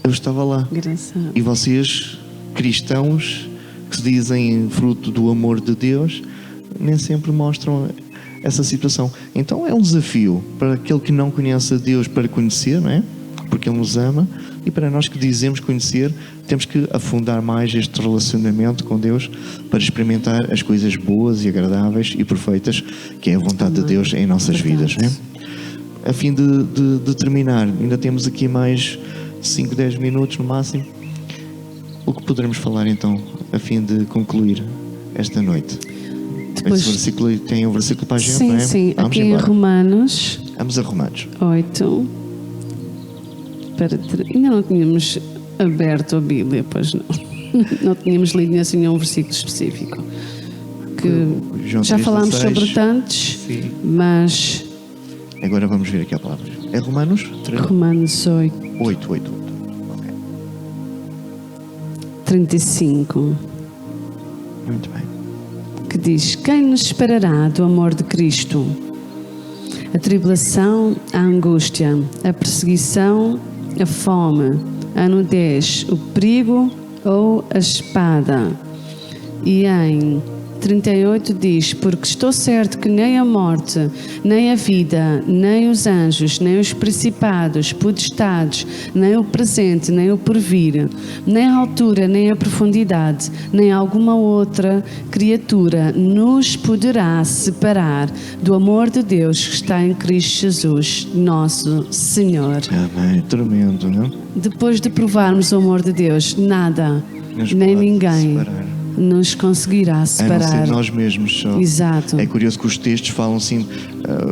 B: Eu estava lá.
C: Engraçado.
B: E vocês, cristãos, que se dizem fruto do amor de Deus, nem sempre mostram essa situação. Então é um desafio para aquele que não conhece a Deus para conhecer, não é? Porque Ele nos ama, E para nós que dizemos conhecer, temos que afundar mais este relacionamento com Deus para experimentar as coisas boas e agradáveis e perfeitas que é a vontade de Deus em nossas vidas, né? A fim de terminar, ainda temos aqui mais 5, 10 minutos no máximo. O que poderemos falar então, a fim de concluir esta noite?
C: Depois...
B: Esse versículo, tem um versículo para a gente,
C: sim,
B: não é?
C: Sim,
B: Vamos
C: aqui
B: embora.
C: em Romanos.
B: Vamos a Romanos
C: 8. Ainda não tínhamos aberto a Bíblia, pois não. Não tínhamos lido assim nenhum versículo específico. Que
B: João
C: já
B: 3,
C: falámos
B: 16.
C: sobre tantos,
B: Sim.
C: mas
B: Agora vamos ver aqui a palavra. É Romanos 3?
C: Romanos 8,
B: 8. Ok.
C: 35,
B: Muito bem.
C: que diz: quem nos esperará do amor de Cristo? A tribulação, a angústia, a perseguição, a fome, a nudez, o perigo ou a espada? E em 38 diz: porque estou certo que nem a morte, nem a vida, nem os anjos, nem os principados, potestades, nem o presente, nem o porvir, nem a altura, nem a profundidade, nem alguma outra criatura nos poderá separar do amor de Deus que está em Cristo Jesus, nosso Senhor.
B: Amém. Tremendo, não?
C: Depois de provarmos o amor de Deus, nada,
B: Nos
C: nem
B: pode
C: ninguém
B: separar.
C: nos conseguirá
B: A não
C: separar.
B: ser nós mesmos só.
C: Exato.
B: É curioso que os textos falam assim,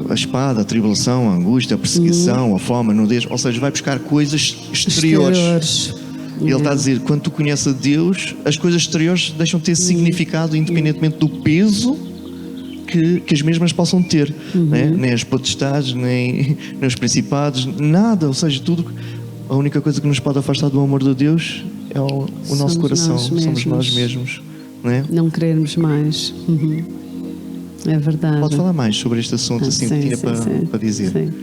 B: a espada, a tribulação, a angústia, a perseguição, a fome, a nudez, ou seja, vai buscar coisas exteriores. E ele está a dizer, quando tu conheces a Deus, as coisas exteriores deixam de ter significado independentemente do peso que as mesmas possam ter, né? Nem as potestades, nem os principados, nada, ou seja, tudo. A única coisa que nos pode afastar do amor de Deus é o nosso coração, somos nós mesmos, né?
C: Não querermos mais. É verdade.
B: Pode falar mais sobre este assunto assim que tinha para dizer.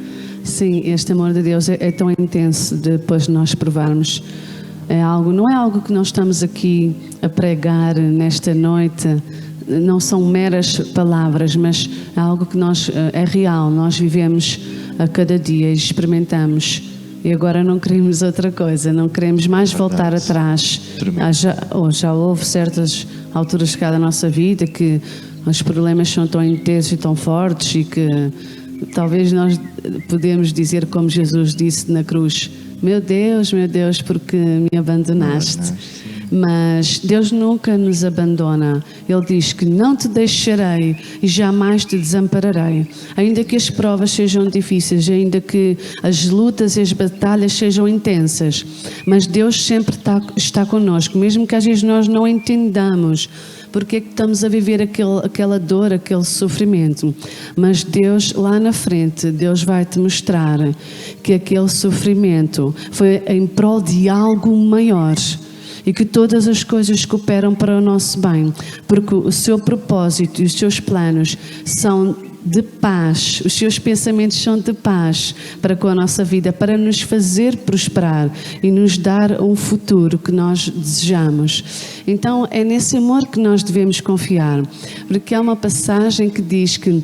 C: Sim, este amor de Deus é tão intenso depois de nós provarmos. Não é algo que nós estamos aqui a pregar nesta noite, não são meras palavras, mas é algo que é real, nós vivemos a cada dia e experimentamos. E agora não queremos outra coisa, não queremos mais voltar atrás. Já houve certas alturas da nossa vida que os problemas são tão intensos e tão fortes e que talvez nós podemos dizer como Jesus disse na cruz: meu Deus, porque me abandonaste. Mas Deus nunca nos abandona. Ele diz que não te deixarei e jamais te desampararei. Ainda que as provas sejam difíceis, ainda que as lutas e as batalhas sejam intensas, mas Deus sempre está connosco, mesmo que às vezes nós não entendamos porque é que estamos a viver aquela dor, aquele sofrimento. Mas Deus, lá na frente, Deus vai te mostrar que aquele sofrimento foi em prol de algo maior. E que todas as coisas cooperam para o nosso bem, porque o seu propósito e os seus planos são de paz, os seus pensamentos são de paz para com a nossa vida, para nos fazer prosperar e nos dar um futuro que nós desejamos. Então é nesse amor que nós devemos confiar, porque há uma passagem que diz que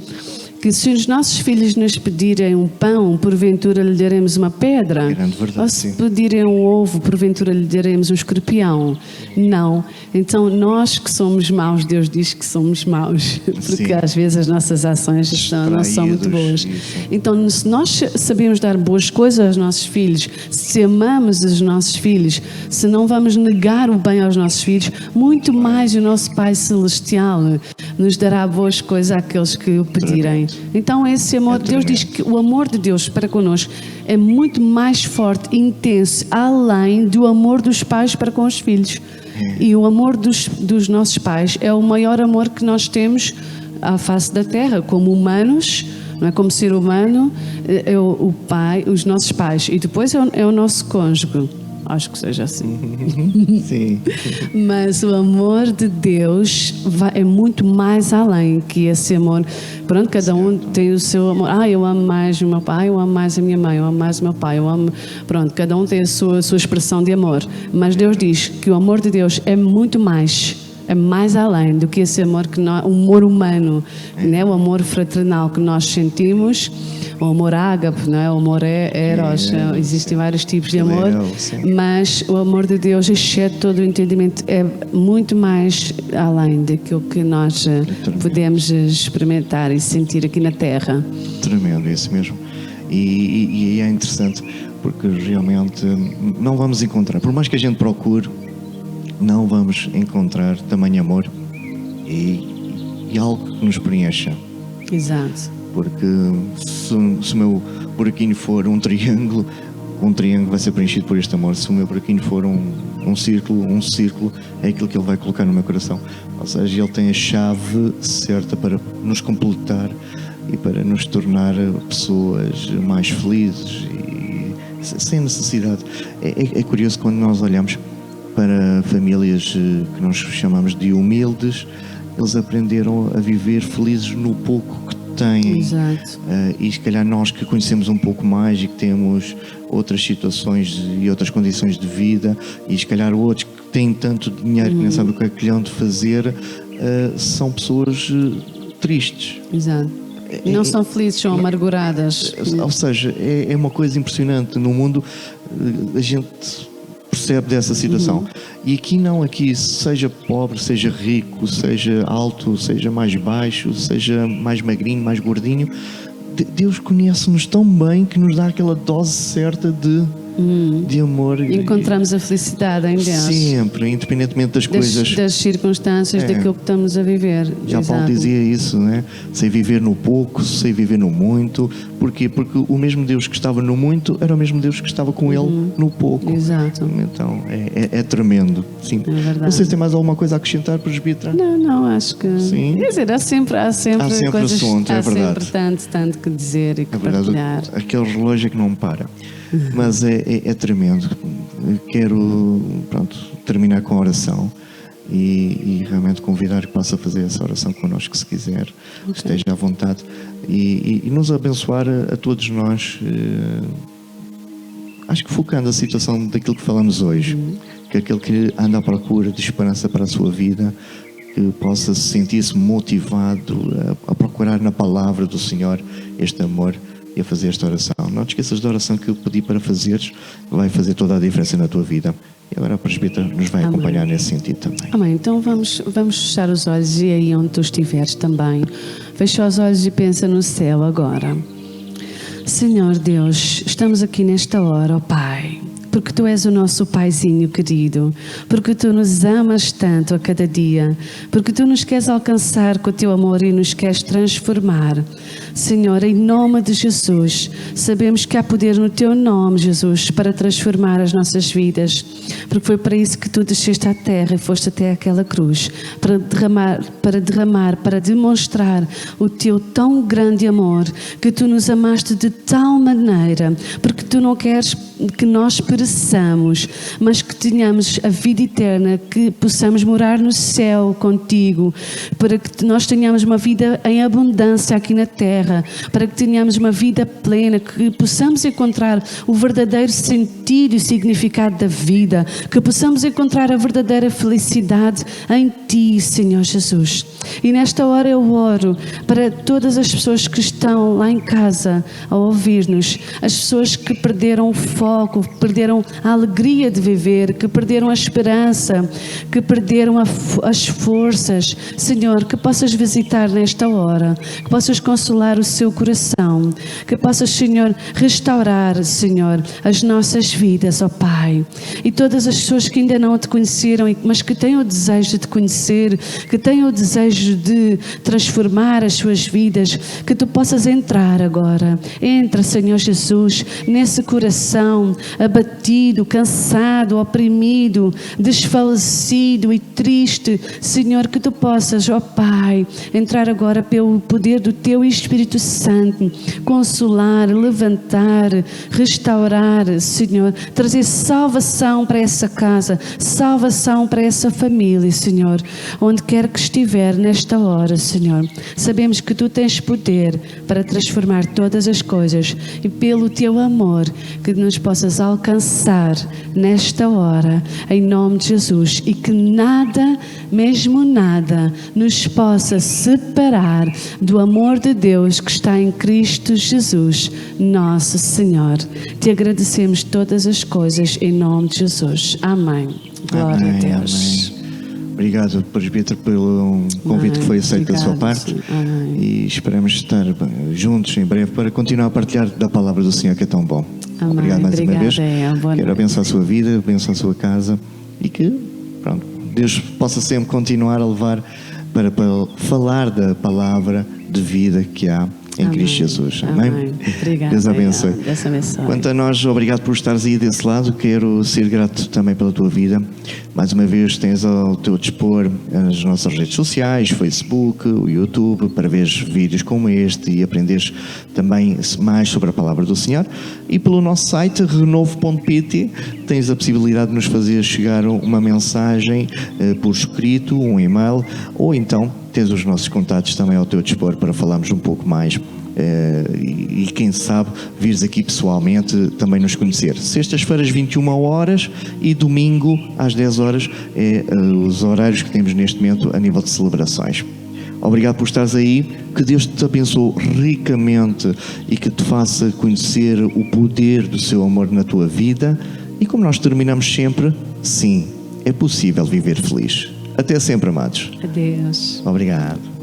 C: se os nossos filhos nos pedirem um pão, porventura lhe daremos uma pedra?
B: Verdade,
C: ou se pedirem um ovo, porventura lhe daremos um escorpião? Não. Então nós que somos maus, Deus diz que somos maus, porque às vezes as nossas ações não são muito boas. Isso. Então se nós sabemos dar boas coisas aos nossos filhos, se amamos os nossos filhos, se não vamos negar o bem aos nossos filhos, muito mais o nosso Pai Celestial nos dará boas coisas àqueles que o pedirem. Então esse amor, Deus diz que o amor de Deus para connosco é muito mais forte e intenso, além do amor dos pais para com os filhos. E o amor dos nossos pais é o maior amor que nós temos à face da terra, como humanos, não é? Como ser humano, é o pai, os nossos pais, e depois é o nosso cônjuge. Acho que seja assim.
B: Sim.
C: Mas o amor de Deus é muito mais além que esse amor. Pronto, cada um tem o seu amor. Eu amo mais o meu pai, eu amo mais a minha mãe, eu amo mais o meu pai, eu amo... Pronto, cada um tem a sua expressão de amor. Mas Deus diz que o amor de Deus é muito mais é mais além do que esse amor que nós, o amor humano, né? O amor fraternal que nós sentimos, o amor ágape, não é? O amor eros, existem vários tipos de amor, mas o amor de Deus excede todo o entendimento, é muito mais além daquilo que nós podemos experimentar e sentir aqui na Terra.
B: Tremendo, isso mesmo. E é interessante porque realmente não vamos encontrar, por mais que a gente procure, não vamos encontrar tamanho amor e algo que nos preencha.
C: Exato.
B: Porque se o meu buraquinho for um triângulo vai ser preenchido por este amor. Se o meu buraquinho for um círculo é aquilo que Ele vai colocar no meu coração. Ou seja, Ele tem a chave certa para nos completar e para nos tornar pessoas mais felizes e sem necessidade. É curioso quando nós olhamos para famílias que nós chamamos de humildes, eles aprenderam a viver felizes no pouco que têm.
C: Exato.
B: E se calhar nós que conhecemos um pouco mais e que temos outras situações e outras condições de vida, e se calhar outros que têm tanto dinheiro que nem sabem o que é que lhe hão de fazer, são pessoas tristes.
C: Exato. Não são felizes, são amarguradas.
B: Ou seja, é uma coisa impressionante. No mundo a gente percebe dessa situação. E aqui não, aqui seja pobre, seja rico, seja alto, seja mais baixo, seja mais magrinho, mais gordinho, Deus conhece-nos tão bem que nos dá aquela dose certa de amor.
C: Encontramos a felicidade em Deus.
B: Sempre, independentemente
C: das circunstâncias, daquilo que estamos a viver.
B: Já Paulo dizia isso, né? Sei viver no pouco, sei viver no muito. Porquê? Porque o mesmo Deus que estava no muito era o mesmo Deus que estava com ele no pouco.
C: Exato.
B: Então é tremendo. Sim.
C: É verdade.
B: Não sei se tem mais alguma coisa a acrescentar, presbítera?
C: Não, acho que...
B: Sim.
C: Quer dizer, há sempre coisas,
B: assunto, é verdade.
C: Sempre tanto que dizer e que partilhar.
B: Aquele relógio é que não para. Mas é tremendo. Quero terminar com a oração e realmente convidar que possa fazer essa oração connosco, se quiser. Esteja à vontade e nos abençoar a todos nós, acho que focando a situação daquilo que falamos hoje, que aquele que anda à procura de esperança para a sua vida, que possa sentir-se motivado a procurar na palavra do Senhor este amor e a fazer esta oração. Não te esqueças da oração que eu pedi para fazeres, vai fazer toda a diferença na tua vida. E agora a presbítera nos vai acompanhar nesse sentido também.
C: Amém. Então vamos fechar os olhos e aí onde tu estiveres também. Fecha os olhos e pensa no céu agora. Senhor Deus, estamos aqui nesta hora, ó Pai, porque Tu és o nosso Paizinho querido, porque Tu nos amas tanto a cada dia, porque Tu nos queres alcançar com o Teu amor e nos queres transformar. Senhor, em nome de Jesus, sabemos que há poder no Teu nome, Jesus, para transformar as nossas vidas, porque foi para isso que Tu desceste à terra e foste até aquela cruz, para demonstrar o Teu tão grande amor, que Tu nos amaste de tal maneira, porque Tu não queres que nós pereçamos, mas que tenhamos a vida eterna, que possamos morar no céu contigo, para que nós tenhamos uma vida em abundância aqui na terra, para que tenhamos uma vida plena, que possamos encontrar o verdadeiro sentido e significado da vida, que possamos encontrar a verdadeira felicidade em Ti, Senhor Jesus. E nesta hora eu oro para todas as pessoas que estão lá em casa a ouvir-nos, as pessoas que perderam o foco, que perderam a alegria de viver, que perderam a esperança, que perderam as forças. Senhor, que possas visitar nesta hora, que possas consolar o seu coração, que possas, Senhor, restaurar, Senhor, as nossas vidas, ó Pai. E todas as pessoas que ainda não Te conheceram, mas que têm o desejo de Te conhecer, que têm o desejo de transformar as suas vidas, que Tu possas entrar agora. Entra, Senhor Jesus, nesse coração abatido, cansado, oprimido, desfalecido e triste. Senhor, que Tu possas, ó Pai, entrar agora pelo poder do Teu Espírito Santo, consolar, levantar, restaurar, Senhor, trazer salvação para essa casa, salvação para essa família, Senhor, onde quer que estiver nesta hora, Senhor. Sabemos que Tu tens poder para transformar todas as coisas e pelo Teu amor que nos possas alcançar nesta hora, em nome de Jesus, e que nada, mesmo nada, nos possa separar do amor de Deus que está em Cristo Jesus, nosso Senhor. Te agradecemos todas as coisas em nome de Jesus. Amém. Glória
B: Amém,
C: a Deus.
B: amém. Obrigado, presbítero, pelo convite que foi aceito da sua parte.
C: Amém.
B: E esperamos estar juntos em breve para continuar a partilhar da palavra do Senhor, que é tão bom.
C: Amém.
B: Obrigado mais uma vez.
C: Boa
B: Quero
C: noite.
B: abençoar a sua vida, abençoar a sua casa e que, pronto, Deus possa sempre continuar a levar para falar da palavra de vida que há em
C: Amém.
B: Cristo Jesus. Amém?
C: Amém. Obrigada.
B: Deus abençoe.
C: Deus abençoe.
B: Quanto a nós, obrigado por estares aí desse lado. Quero ser grato também pela tua vida. Mais uma vez, tens ao teu dispor as nossas redes sociais, Facebook, o YouTube, para veres vídeos como este e aprenderes também mais sobre a palavra do Senhor. E pelo nosso site, renovo.pt, tens a possibilidade de nos fazer chegar uma mensagem por escrito, um e-mail, ou então tens os nossos contatos também ao teu dispor para falarmos um pouco mais e quem sabe vires aqui pessoalmente também nos conhecer. Sextas-feiras 21 horas e domingo às 10 horas os horários que temos neste momento a nível de celebrações. Obrigado por estares aí, que Deus te abençoe ricamente e que te faça conhecer o poder do seu amor na tua vida. E como nós terminamos sempre, sim, é possível viver feliz. Até sempre, amados.
C: Adeus.
B: Obrigado.